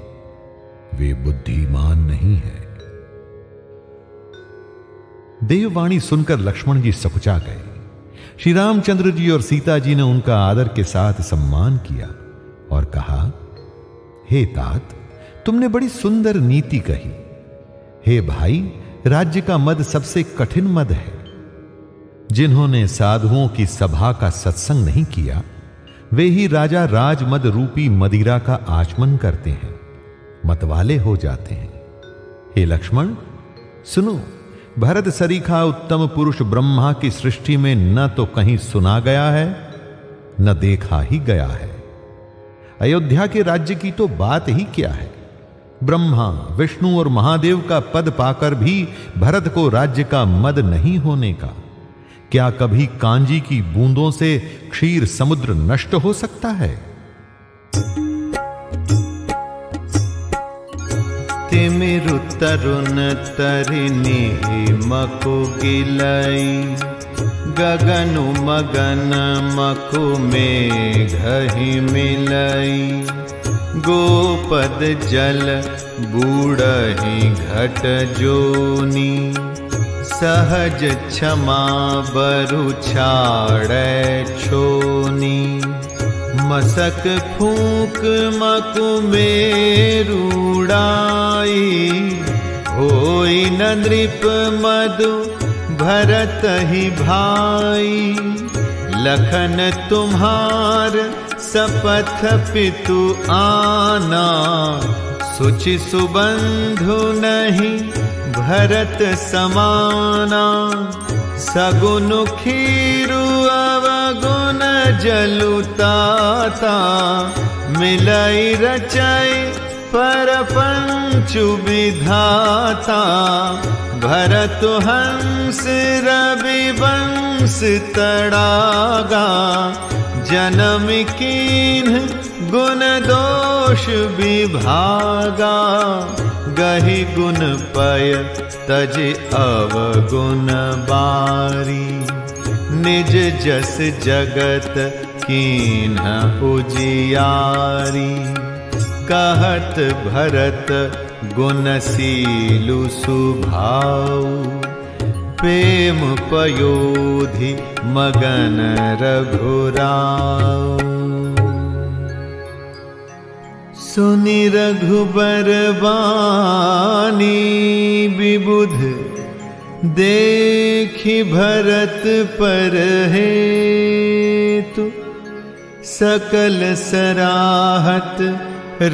वे बुद्धिमान नहीं है। देववाणी सुनकर लक्ष्मण जी सकुचा गए। श्री रामचंद्र जी और सीता जी ने उनका आदर के साथ सम्मान किया और कहा, हे तात, तुमने बड़ी सुंदर नीति कही। हे भाई, राज्य का मद सबसे कठिन मद है। जिन्होंने साधुओं की सभा का सत्संग नहीं किया, वे ही राजा राजमद रूपी मदिरा का आचमन करते हैं, मतवाले हो जाते हैं। हे लक्ष्मण, सुनो, भरत सरीखा उत्तम पुरुष ब्रह्मा की सृष्टि में न तो कहीं सुना गया है, न देखा ही गया है। अयोध्या के राज्य की तो बात ही क्या है। ब्रह्मा, विष्णु और महादेव का पद पाकर भी भरत को राज्य का मद नहीं होने का। क्या कभी कांजी की बूंदों से क्षीर समुद्र नष्ट हो सकता है? तिमिरु तरुण तरिनी मकु गिलई, गगनु मगन मकु मेघहि मिलई। गोपद जल बूढ़हि घट जोनी, सहज क्षमा बरु छाड़ै छोनी। मसक फूक मकु मेरुड़ाई, होई न नृप मधु भरत ही भाई। लखन तुम्हार सपथ पितु आना, सुचि सुबंधु नहीं भरत समाना। सगुन खीरु अवगुण जलुताता, मिलई रचई परपंचु विधाता। भरत हंस रवि वंश तड़ागा, जन्म कीन्ह गुण दोष विभागा। गहि गुण पय तज अवगुण बारी, निज जस जगत कीन्ह उजियारी। कहत भरत गुणशीलु सुभाऊ, प्रेम पयोधि मगन रघुराऊ। सुनि रघुबर बानी विबुध, देखि भरत पर हेतु। सकल सराहत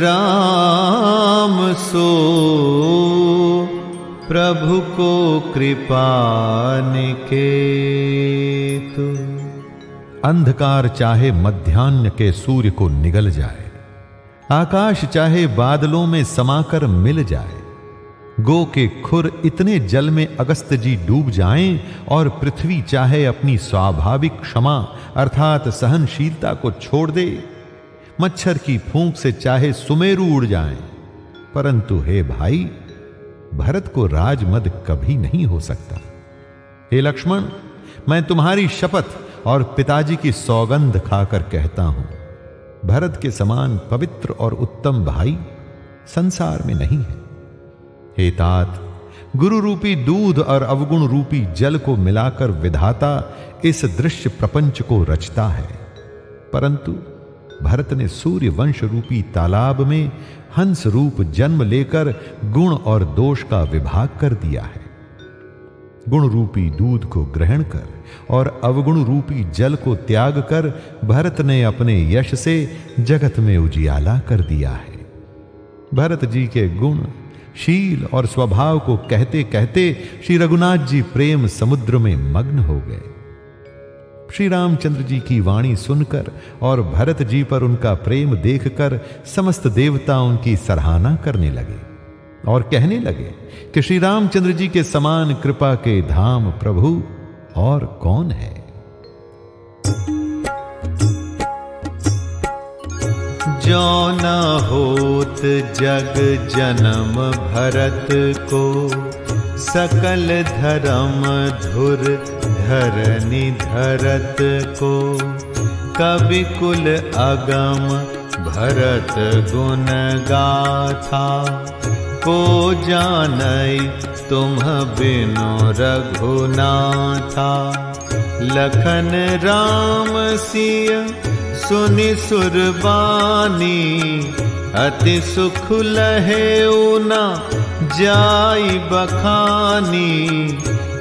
राम सो, प्रभु को कृपा निकेतु। अंधकार चाहे मध्याह्न के सूर्य को निगल जाए, आकाश चाहे बादलों में समाकर मिल जाए, गो के खुर इतने जल में अगस्त जी डूब जाएं, और पृथ्वी चाहे अपनी स्वाभाविक क्षमा अर्थात सहनशीलता को छोड़ दे, मच्छर की फूंक से चाहे सुमेरु उड़ जाएं, परंतु हे भाई, भरत को राजमद कभी नहीं हो सकता। हे लक्ष्मण, मैं तुम्हारी शपथ और पिताजी की सौगंध खाकर कहता हूं, भरत के समान पवित्र और उत्तम भाई संसार में नहीं है। हे तात, गुरु रूपी दूध और अवगुण रूपी जल को मिलाकर विधाता इस दृश्य प्रपंच को रचता है, परंतु भरत ने सूर्य वंश रूपी तालाब में हंस रूप जन्म लेकर गुण और दोष का विभाग कर दिया है। गुण रूपी दूध को ग्रहण कर और अवगुण रूपी जल को त्याग कर भरत ने अपने यश से जगत में उजियाला कर दिया है। भरत जी के गुण, शील और स्वभाव को कहते कहते श्री रघुनाथ जी प्रेम समुद्र में मग्न हो गए। श्री रामचंद्र जी की वाणी सुनकर और भरत जी पर उनका प्रेम देखकर समस्त देवता उनकी सराहना करने लगे और कहने लगे कि श्री रामचंद्र जी के समान कृपा के धाम प्रभु और कौन है। जो न होत जग जन्म भरत को, सकल धर्म धुर धरनी धरत को। कवि कुल अगम भरत गुण गाथा, को जानई तुम बिनु रघुनाथा। लखन राम सिय सुनि सुरबानी, अति सुख लहे उना जाई बखानी।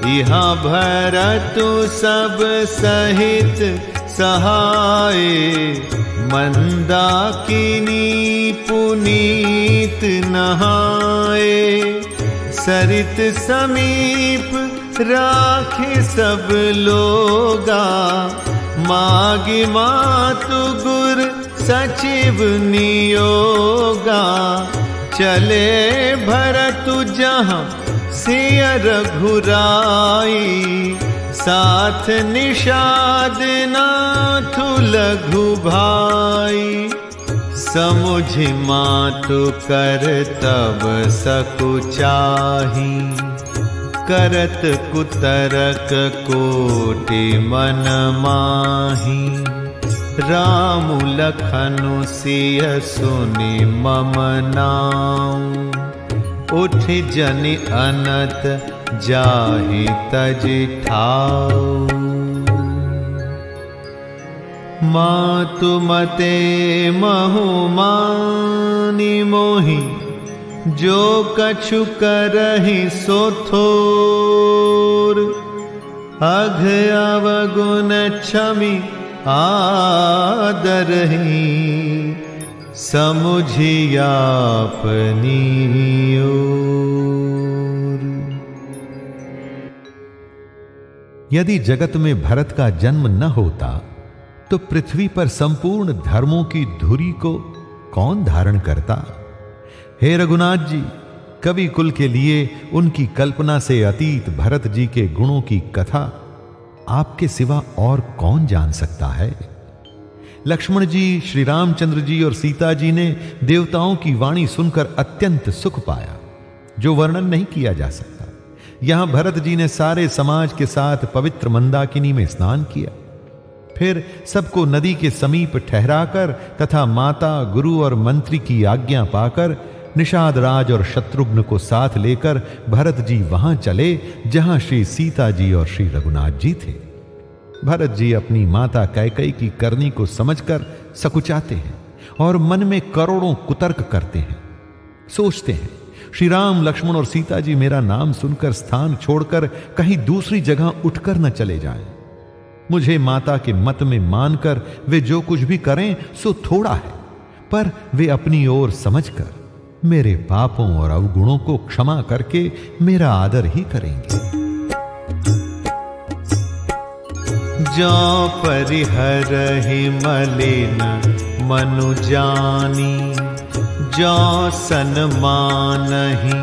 यहाँ भरतु सब सहित सहाय, मंदाकिनी पुनीत नहाए। सरित समीप राखे सब लोगा, मागी मातु गुर सचिव नियोगा। चले भरतु जहाँ सिय रघुराई, साथ निषाद नाथु लघु भाई। समुझि मातु कर तब सकुचाही, करत कुतरक कोटि मन माही। राम लखनु सिय सुनि मम नाम, उठ जनि अनत जाहि तजि ठाऊ। मातु मते महु मानि मोहि, जो कछु करहि सो थोर। अघ अवगुण क्षमि आदरहि, समुझि आपनी ओर। यदि जगत में भरत का जन्म न होता तो पृथ्वी पर संपूर्ण धर्मों की धुरी को कौन धारण करता। हे रघुनाथ जी, कवि कुल के लिए उनकी कल्पना से अतीत भरत जी के गुणों की कथा आपके सिवा और कौन जान सकता है। लक्ष्मण जी, श्री रामचंद्र जी और सीता जी ने देवताओं की वाणी सुनकर अत्यंत सुख पाया, जो वर्णन नहीं किया जा सकता। यहां भरत जी ने सारे समाज के साथ पवित्र मंदाकिनी में स्नान किया। फिर सबको नदी के समीप ठहराकर तथा माता, गुरु और मंत्री की आज्ञा पाकर निषाद राज और शत्रुघ्न को साथ लेकर भरत जी वहां चले जहां श्री सीता जी और श्री रघुनाथ जी थे। भरत जी अपनी माता कैकेयी की करनी को समझकर सकुचाते हैं और मन में करोड़ों कुतर्क करते हैं। सोचते हैं श्री राम, लक्ष्मण और सीता जी मेरा नाम सुनकर स्थान छोड़कर कहीं दूसरी जगह उठकर न चले जाएं। मुझे माता के मत में मानकर वे जो कुछ भी करें सो थोड़ा है, पर वे अपनी ओर समझकर मेरे पापों और अवगुणों को क्षमा करके मेरा आदर ही करेंगे। जो परिहरहि मलिन मनु जानी, जो सन्मानहि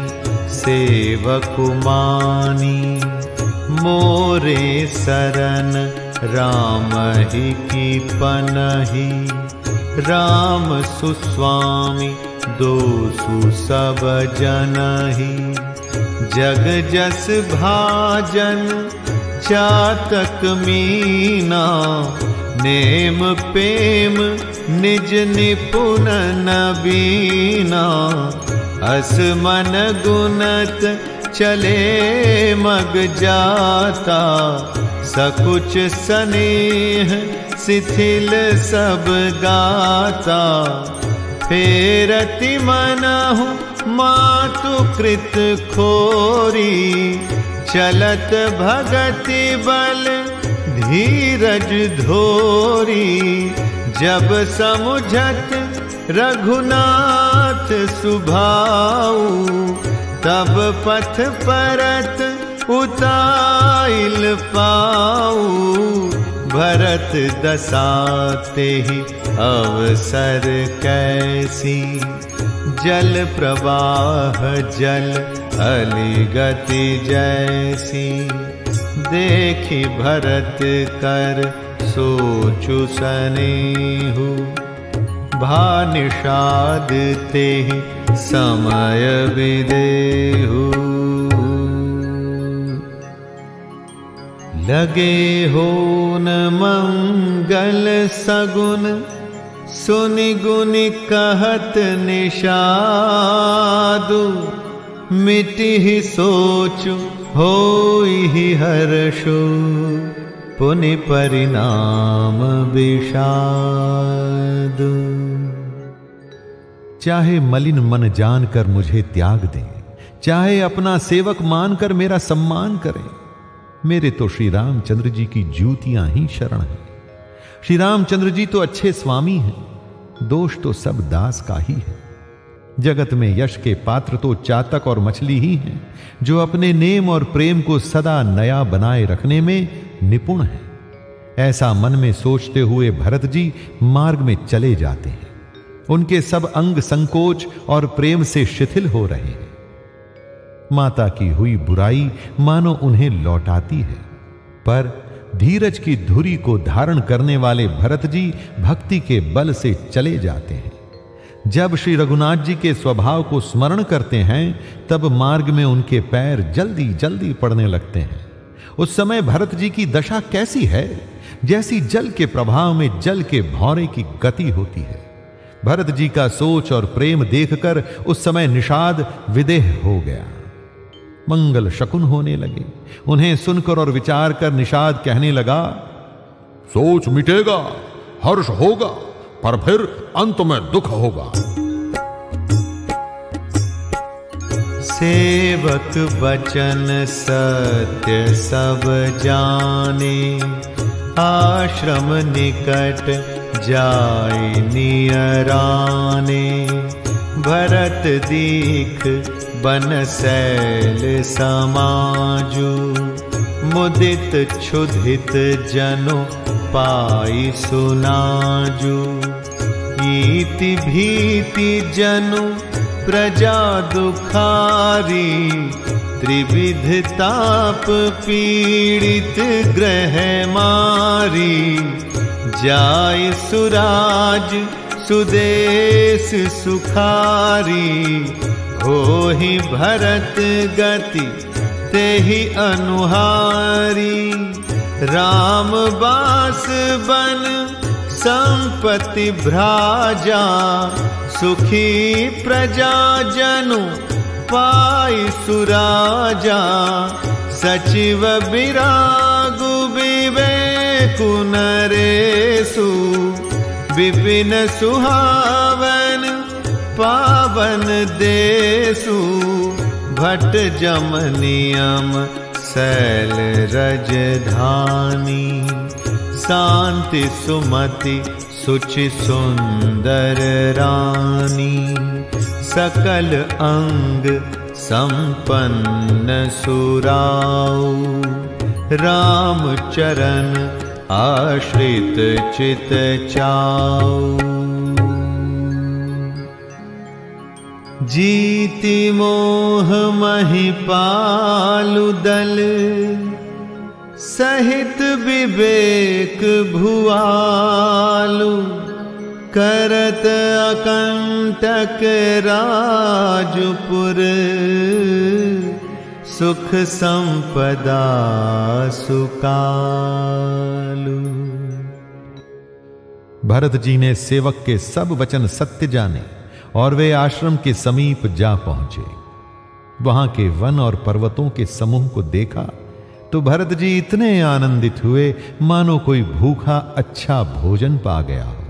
सेवक मानी, मोरे शरण राम ही की पनहि, राम सुस्वामी दोसु सब जनहि, जग जस भाजन चातक मीना, नेम प्रेम निज निपुण नबीना, अस मन गुणत चले मग जाता, सकुच स्नेह शिथिल सब गाता, फेरति मनहु मातु कृत खोरी, चलत भगति बल धीरज धोरी, जब समुझत रघुनाथ सुभाऊ, तब पथ परत उताइल पाऊ, भरत दसाते ही अवसर कैसी, जल प्रवाह जल अलिगति जैसी, देखी भरत कर सोचु सनेहु, भा निषाद ते समय विदेहु, लगे हो न मंगल सगुन, सुनि गुनि कहत निषादु, मिटि ही सोचु होई ही हर्षु, पुनि परिणाम विषादु। चाहे मलिन मन जानकर मुझे त्याग दें, चाहे अपना सेवक मानकर मेरा सम्मान करें, मेरे तो श्री रामचंद्र जी की जूतियां ही शरण है। श्री रामचंद्र जी तो अच्छे स्वामी हैं, दोष तो सब दास का ही है। जगत में यश के पात्र तो चातक और मछली ही हैं, जो अपने नेम और प्रेम को सदा नया बनाए रखने में निपुण है। ऐसा मन में सोचते हुए भरत जी मार्ग में चले जाते हैं। उनके सब अंग संकोच और प्रेम से शिथिल हो रहे हैं। माता की हुई बुराई मानो उन्हें लौटाती है, पर धीरज की धुरी को धारण करने वाले भरत जी भक्ति के बल से चले जाते हैं। जब श्री रघुनाथ जी के स्वभाव को स्मरण करते हैं, तब मार्ग में उनके पैर जल्दी जल्दी पड़ने लगते हैं। उस समय भरत जी की दशा कैसी है, जैसी जल के प्रभाव में जल के भौरे की गति होती है। भरत जी का सोच और प्रेम देखकर उस समय निषाद विदेह हो गया। मंगल शकुन होने लगे। उन्हें सुनकर और विचार कर निषाद कहने लगा, सोच मिटेगा, हर्ष होगा, पर फिर अंत में दुख होगा। सेवक बचन सत्य सब जाने, आश्रम निकट जाय नियराने। भरत दीख बन शैल समाजु, मुदित क्षुधित जनो पाई सुनाजु। ईति भीति जनु प्रजा दुखारी, त्रिविध ताप पीड़ित ग्रह मारी। जाय सुराज सुदेश सुखारी, होहि भरत गति ते ही अनुहारी, राम बास बन संपत्ति भ्राजा, सुखी प्रजा जनु पाई सुराजा, सचिव विरागु विवेकु नरेसु, विपिन सुहावन पावन देसु, भट जम नियम शैल रजधानी, शांति सुमति सुचि सुंदर रानी, सकल अंग संपन्न सुराऊ, राम चरण आश्रित चित चाऊ। जीति मोह महिपालु दल, सहित विवेक भुआलु, करत अकंटक राजपुर, सुख संपदा सुकालु। भरत जी ने सेवक के सब वचन सत्य जाने और वे आश्रम के समीप जा पहुंचे। वहां के वन और पर्वतों के समूह को देखा तो भरत जी इतने आनंदित हुए मानो कोई भूखा अच्छा भोजन पा गया हो।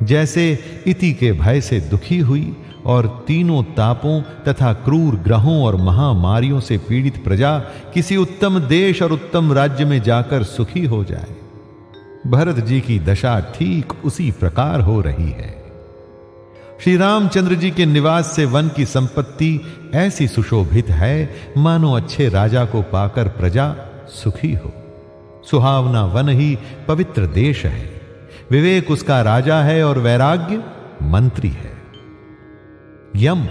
जैसे इति के भय से दुखी हुई और तीनों तापों तथा क्रूर ग्रहों और महामारियों से पीड़ित प्रजा किसी उत्तम देश और उत्तम राज्य में जाकर सुखी हो जाए, भरत जी की दशा ठीक उसी प्रकार हो रही है। श्री रामचंद्र जी के निवास से वन की संपत्ति ऐसी सुशोभित है मानो अच्छे राजा को पाकर प्रजा सुखी हो। सुहावना वन ही पवित्र देश है, विवेक उसका राजा है और वैराग्य मंत्री है। यम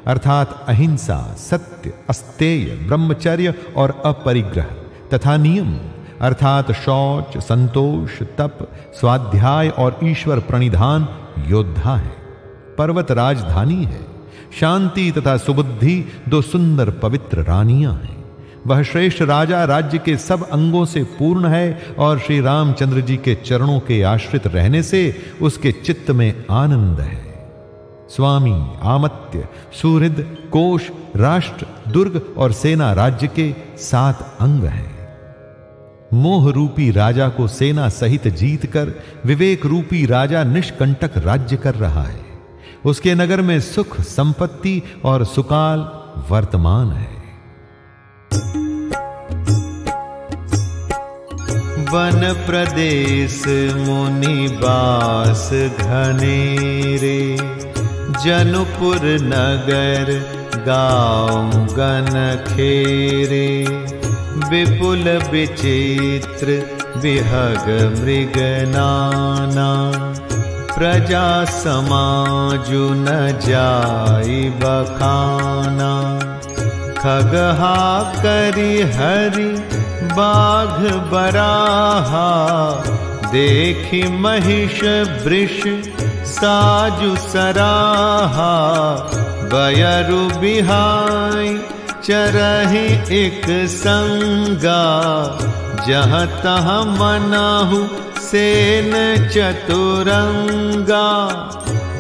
अर्थात अहिंसा, सत्य, अस्तेय, ब्रह्मचर्य और अपरिग्रह तथा नियम अर्थात शौच, संतोष, तप, स्वाध्याय और ईश्वर प्रणिधान योद्धा है। पर्वत राजधानी है। शांति तथा सुबुद्धि दो सुंदर पवित्र रानियां हैं। वह श्रेष्ठ राजा राज्य के सब अंगों से पूर्ण है और श्री रामचंद्र जी के चरणों के आश्रित रहने से उसके चित्त में आनंद है। स्वामी, आमत्य, सुहृद, कोश, राष्ट्र, दुर्ग और सेना राज्य के 7 अंग हैं। मोह रूपी राजा को सेना सहित जीतकर विवेक रूपी राजा निष्कंटक राज्य कर रहा है। उसके नगर में सुख, संपत्ति और सुकाल वर्तमान है। वन प्रदेश मुनि बास घनेरे, जनुपुर नगर गाँव गन खेरे, विपुल विचित्र विहग मृग नाना, प्रजा समाजु न जाई बखाना, खगहा करी हरि बाघ बराहा, देखी महिष वृष साजु सराहा, बयरु बिहाई चरहि एक संगा, जहाँ तहाँ मनाहु सेन चतुरंगा,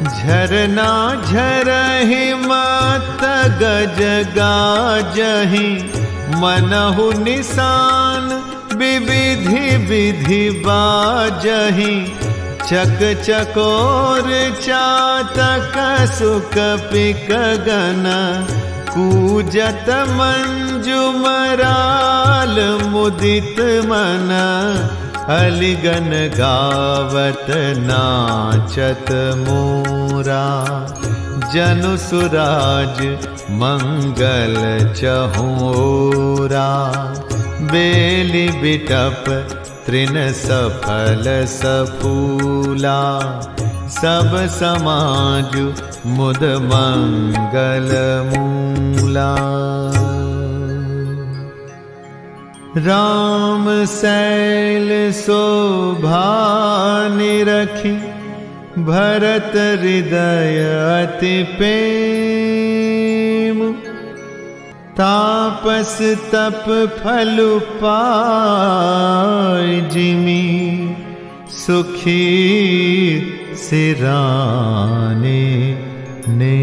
झरना झरहि मत गज गाजहि, मनहु निशान विविधि विधि बाजहि, चक चकोर चातक सुक पिक गन, कूजत मंजुमराल मुदित मन, अलिगन गावत नाचत मोरा, जनु सुराज मंगल चहोरा, बेली बिटप तृण सफल सफूला, सब समाजु मुद मंगल मूला। राम शैल शोभा निरखी, भरत हृदय अति प्रेम, तापस तप फल पाय जिमि सुखी सिराने ने।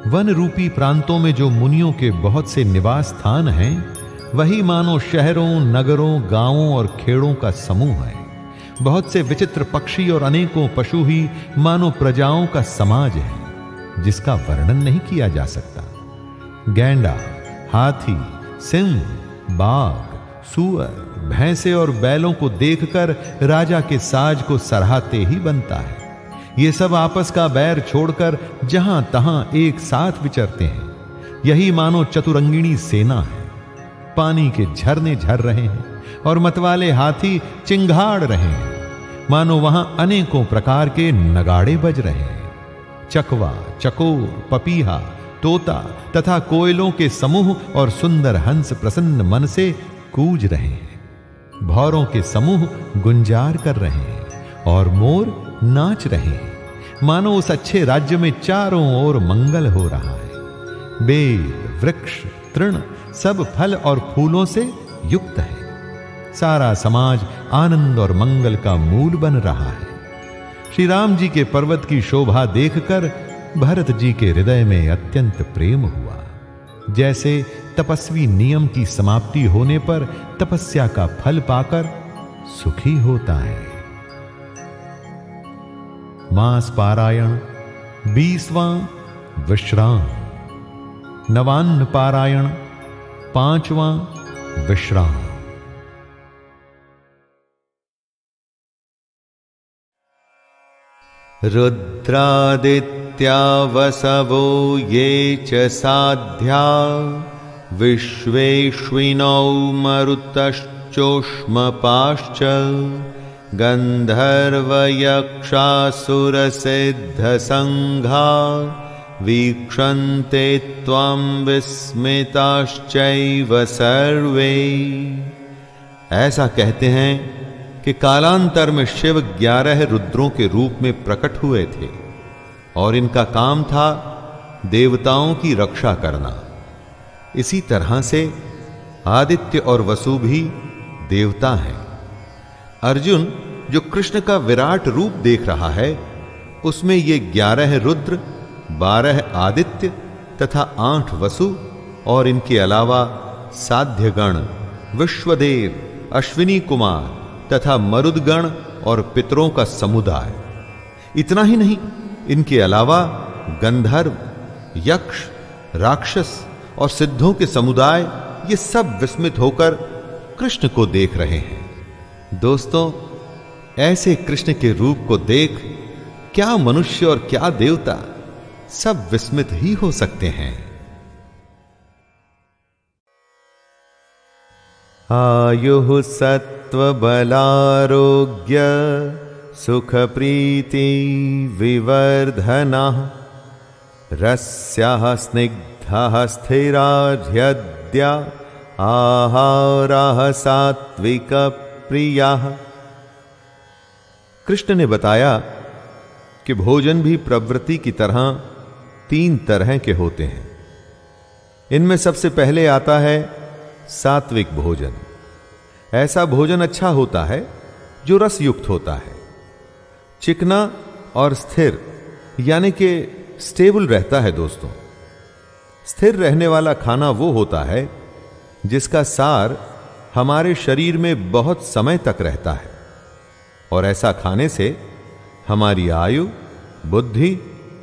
वन रूपी प्रांतों में जो मुनियों के बहुत से निवास स्थान हैं, वही मानो शहरों, नगरों, गांवों और खेड़ों का समूह है। बहुत से विचित्र पक्षी और अनेकों पशु ही मानो प्रजाओं का समाज है, जिसका वर्णन नहीं किया जा सकता। गैंडा, हाथी, सिंह, बाघ, सूअर, भैंसे और बैलों को देखकर राजा के साज को सराहते ही बनता है। ये सब आपस का बैर छोड़कर जहां तहां एक साथ विचरते हैं। यही मानो चतुरंगिणी सेना है। पानी के झरने झर रहे हैं और मतवाले हाथी चिंगाड़ रहे हैं। मानो वहां अनेकों प्रकार के नगाड़े बज रहे हैं। चकवा, चकोर, पपीहा, तोता तथा कोयलों के समूह और सुंदर हंस प्रसन्न मन से कूज रहे हैं। भौरों के समूह गुंजार कर रहे हैं और मोर नाच रहे हैं। मानो उस अच्छे राज्य में चारों ओर मंगल हो रहा है। बेल, वृक्ष, तृण सब फल और फूलों से युक्त है। सारा समाज आनंद और मंगल का मूल बन रहा है। श्री राम जी के पर्वत की शोभा देखकर भरत जी के हृदय में अत्यंत प्रेम हुआ। जैसे तपस्वी नियम की समाप्ति होने पर तपस्या का फल पाकर सुखी होता है। मास पारायण 20वां विश्राम, नवान्न पारायण 5वां विश्राम। रुद्रादित्या वसवो ये च साध्या विश्वेश्विनौ मरुतश्चोष्मपाश्च गन्धर्वयक्षासुरसिद्धसङ्घा वीक्षन्ते त्वां विस्मिताश्चैव सर्वे। ऐसा कहते हैं कि कालांतर में शिव 11 रुद्रों के रूप में प्रकट हुए थे और इनका काम था देवताओं की रक्षा करना। इसी तरह से आदित्य और वसु भी देवता हैं। अर्जुन जो कृष्ण का विराट रूप देख रहा है, उसमें ये 11 रुद्र, 12 आदित्य तथा 8 वसु और इनके अलावा साध्यगण, विश्वदेव, अश्विनी कुमार तथा मरुदगण और पितरों का समुदाय। इतना ही नहीं, इनके अलावा गंधर्व, यक्ष, राक्षस और सिद्धों के समुदाय ये सब विस्मित होकर कृष्ण को देख रहे हैं। दोस्तों, ऐसे कृष्ण के रूप को देख क्या मनुष्य और क्या देवता सब विस्मित ही हो सकते हैं। आयुः सत्त्वबलारोग्य सुख प्रीति विवर्धनः रस्याः स्निग्धः स्थिरार्ध्यद्या आहारः सात्विक प्रियाः। कृष्ण ने बताया कि भोजन भी प्रवृत्ति की तरह 3 तरह के होते हैं। इनमें सबसे पहले आता है सात्विक भोजन। ऐसा भोजन अच्छा होता है जो रस युक्त होता है, चिकना और स्थिर यानी कि स्टेबल रहता है। दोस्तों, स्थिर रहने वाला खाना वो होता है जिसका सार हमारे शरीर में बहुत समय तक रहता है और ऐसा खाने से हमारी आयु, बुद्धि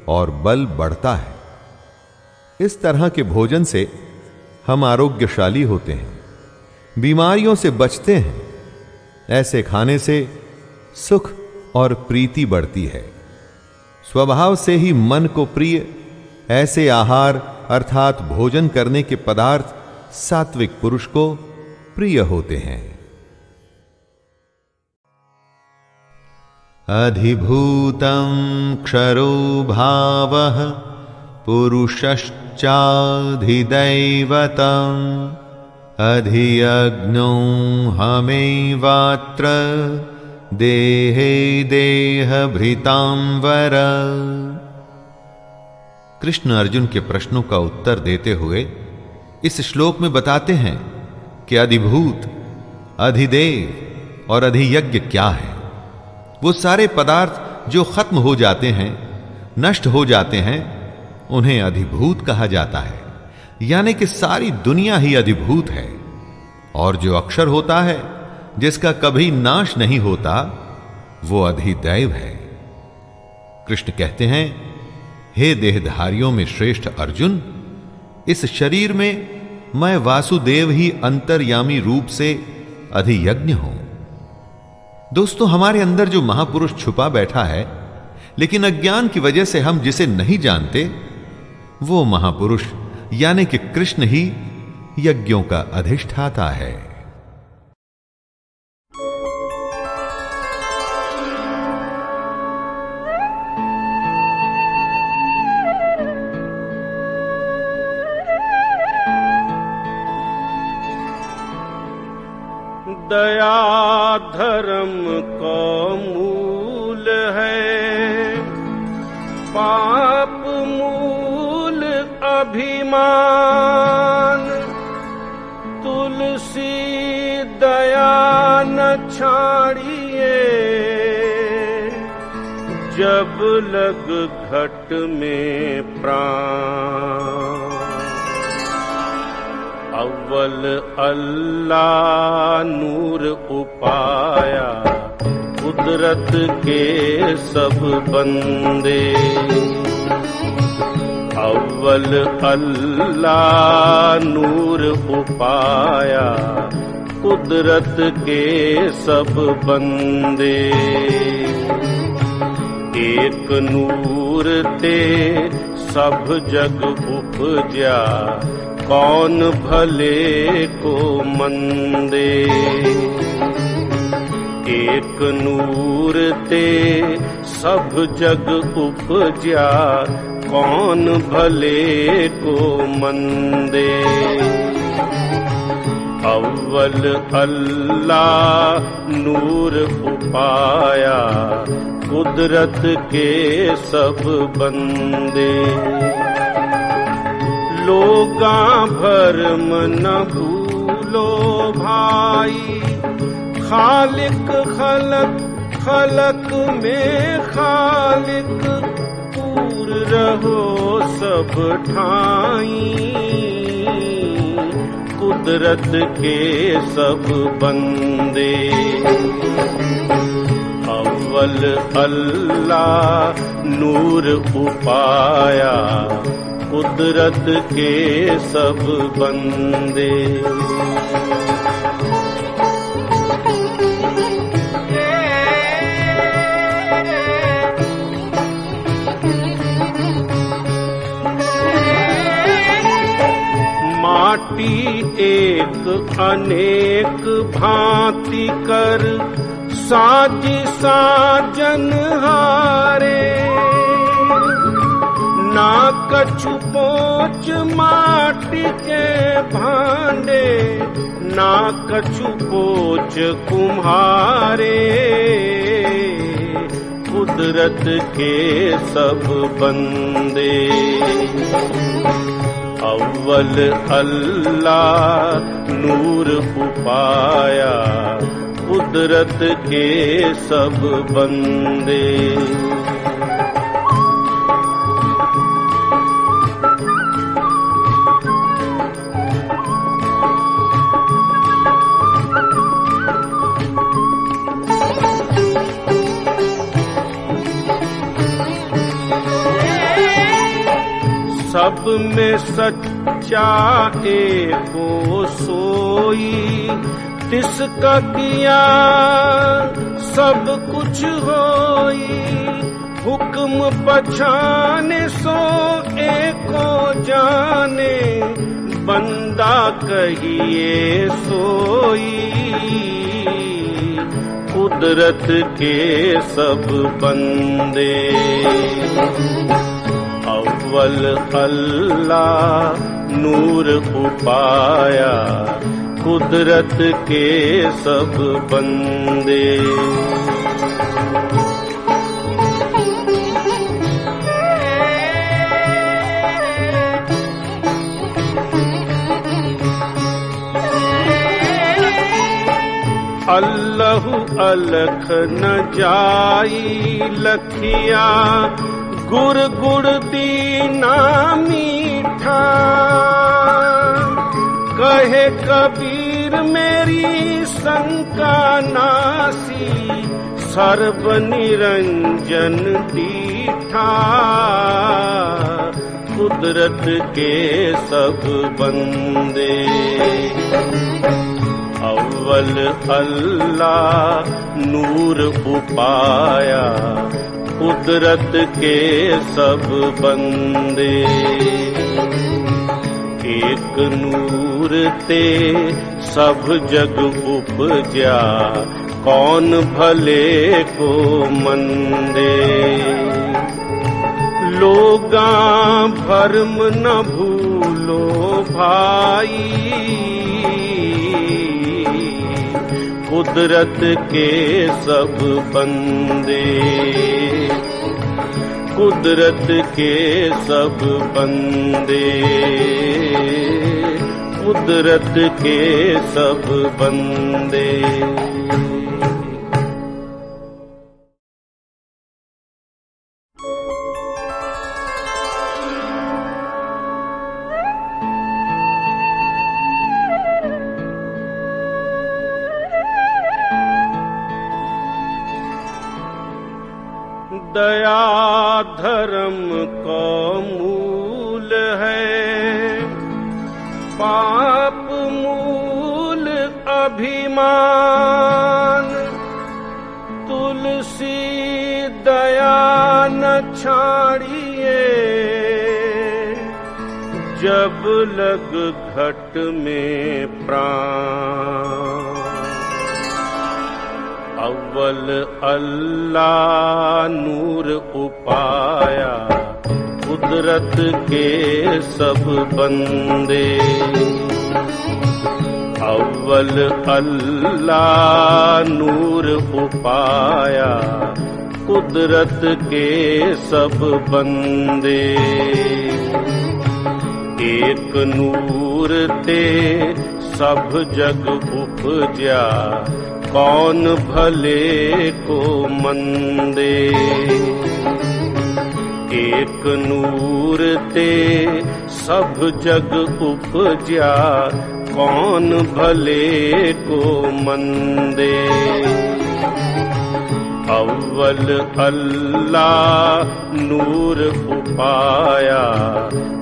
और बल बढ़ता है। इस तरह के भोजन से हम आरोग्यशाली होते हैं, बीमारियों से बचते हैं। ऐसे खाने से सुख और प्रीति बढ़ती है। स्वभाव से ही मन को प्रिय ऐसे आहार अर्थात भोजन करने के पदार्थ सात्विक पुरुष को प्रिय होते हैं। अधिभूतं क्षरो भावः पुरुषश्चाधिदैवतम् अधियज्ञो हमेवात्र देहे देहभृतां वर। कृष्ण अर्जुन के प्रश्नों का उत्तर देते हुए इस श्लोक में बताते हैं कि अधिभूत, अधिदेव और अधियज्ञ क्या है। वो सारे पदार्थ जो खत्म हो जाते हैं, नष्ट हो जाते हैं, उन्हें अधिभूत कहा जाता है, यानी कि सारी दुनिया ही अधिभूत है। और जो अक्षर होता है, जिसका कभी नाश नहीं होता, वो अधिदैव है। कृष्ण कहते हैं, हे देहधारियों में श्रेष्ठ अर्जुन, इस शरीर में मैं वासुदेव ही अंतर्यामी रूप से अधियज्ञ हूं। दोस्तों, हमारे अंदर जो महापुरुष छुपा बैठा है, लेकिन अज्ञान की वजह से हम जिसे नहीं जानते, वो महापुरुष यानी कि कृष्ण ही यज्ञों का अधिष्ठाता है। दया धर्म का मूल है, पाप मूल अभिमान। तुलसी दया न छाड़िए, जब लग घट में प्राण। अव्वल अल्लाह नूर उपाया, कुदरत के सब बंदे। अव्वल अल्लाह नूर उपाया, कुदरत के सब बंदे। एक नूर ते सब जग उपजा, कौन भले को मंदे। एक नूर ते सब जग उपजा, कौन भले को मंदे। अव्वल अल्लाह नूर उपाया, कुदरत के सब बंदे। लोगा भरम न भूलो भाई, खालिक खलक खलक में खालिक। पूर रहो सब ठाई, कुदरत के सब बंदे। अव्वल अल्लाह नूर उपाया, कुदरत के सब बंदे। माटी एक अनेक भांति कर, साजी साजन हारे। ना कछु पोच माटी के भांडे, ना कछु पोच कुम्हारे। कुदरत के सब बंदे। अव्वल अल्लाह नूर उपाया, कुदरत के सब बंदे। सब में सच्चा एको सोई, तिसका किया सब कुछ होई। हुक्म पछाने सो एको जाने, बंदा कहिए सोई। कुदरत के सब बंदे। अव्वल अल्लाह नूर उपाया, कुदरत के सब बंदे। अल्लहु अलख न जाई लखिया, गुर गुड़ दीना मीठा। कहे कबीर मेरी शंका नासी, सर्व निरंजन दीठा। कुदरत के सब बंदे, अव्वल अल्लाह नूर उपाया। कुदरत के सब बंदे, एक नूर ते सब जग उपजा। कौन भले को मंदे, लोगां भरम न भूलो भाई। कुदरत के सब बंदे, कुदरत के सब बंदे, कुदरत के सब बंदे। दया धर्म को मूल है, पाप मूल अभिमान। तुलसी दया न छाड़िए, जब लग घट में प्राण। अव्वल अल्लाह नूर उपाया। कुदरत के सब बंदे, अव्वल अल्लाह नूर उपाया। कुदरत के सब बंदे, एक नूर ते सब जग उपजा। कौन भले को मंदे, एक नूर ते सब जग उपजा। कौन भले को मंदे, अव्वल अल्लाह नूर उपाया।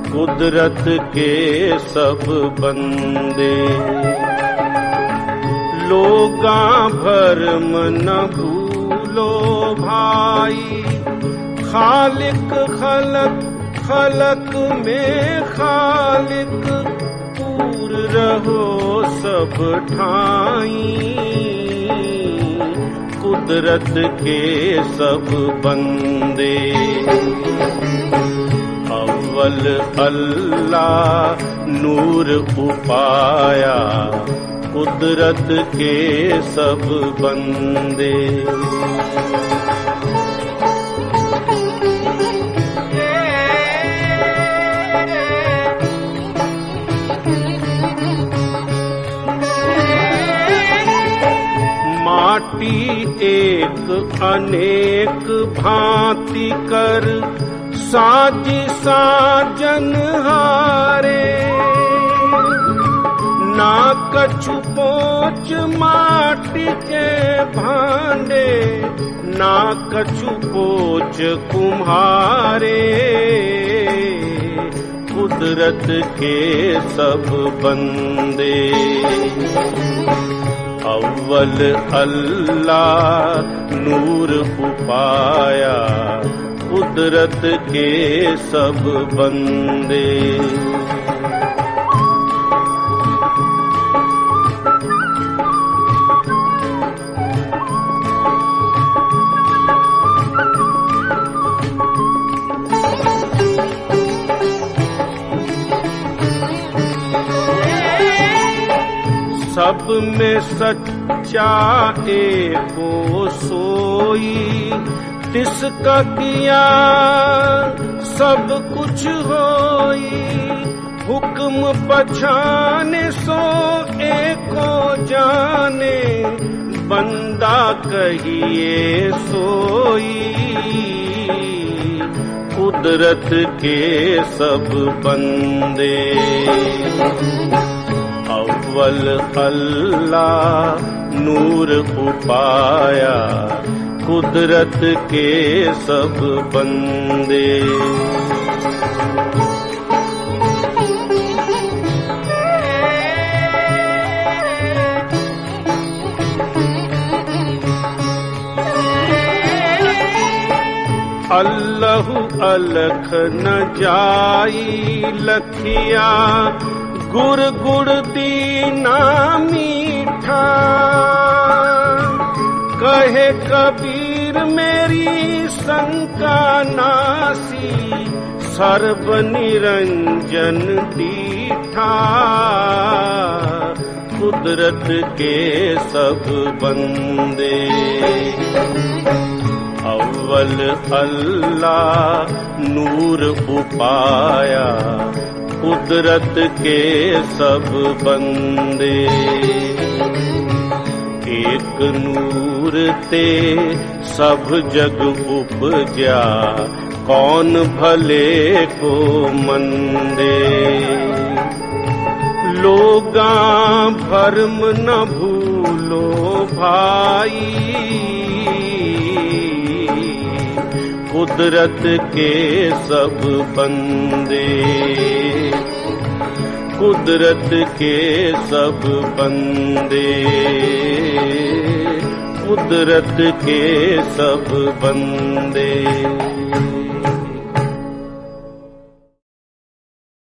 कुदरत के सब बंदे, लोगां भरम न भूलो भाई। खालिक खलक, खलक में खालिक। पूर रहो सब ठाई। कुदरत के सब बंदे, अव्वल अल्लाह नूर उपाया। कुदरत के सब बंदे, माटी एक अनेक भांति कर। साज साजन हारे, ना कछु पोच माटी के भांडे। ना कछु पोच कुम्हारे। कुदरत के सब बंदे, अव्वल अल्लाह नूर उपाया। कुदरत के सब बंदे, सब में सच्चा एको सोई। तिसका किया सब कुछ होई। हुक्म पछाने सो एको जाने। बंदा कहिए सोई, कुदरत के सब बंदे। अव्वल अल्लाह नूर उपाया, कुदरत के सब बंदे। अल्लाहु अलख न जाई लखिया, गुर गुड़ दीना मीठा। कहे कबीर मेरी शंका नासी, सर्ब निरंजन दीठा। कुदरत के सब बंदे। अव्वल अल्लाह नूर उपाया, कुदरत के सब बंदे। एक नूर ते सब जग उपजा, कौन भले को मंदे। लोगा भरम न भूलो भाई, कुदरत के सब बंदे। कुदरत के सब बंदे। कुदरत के सब बंदे।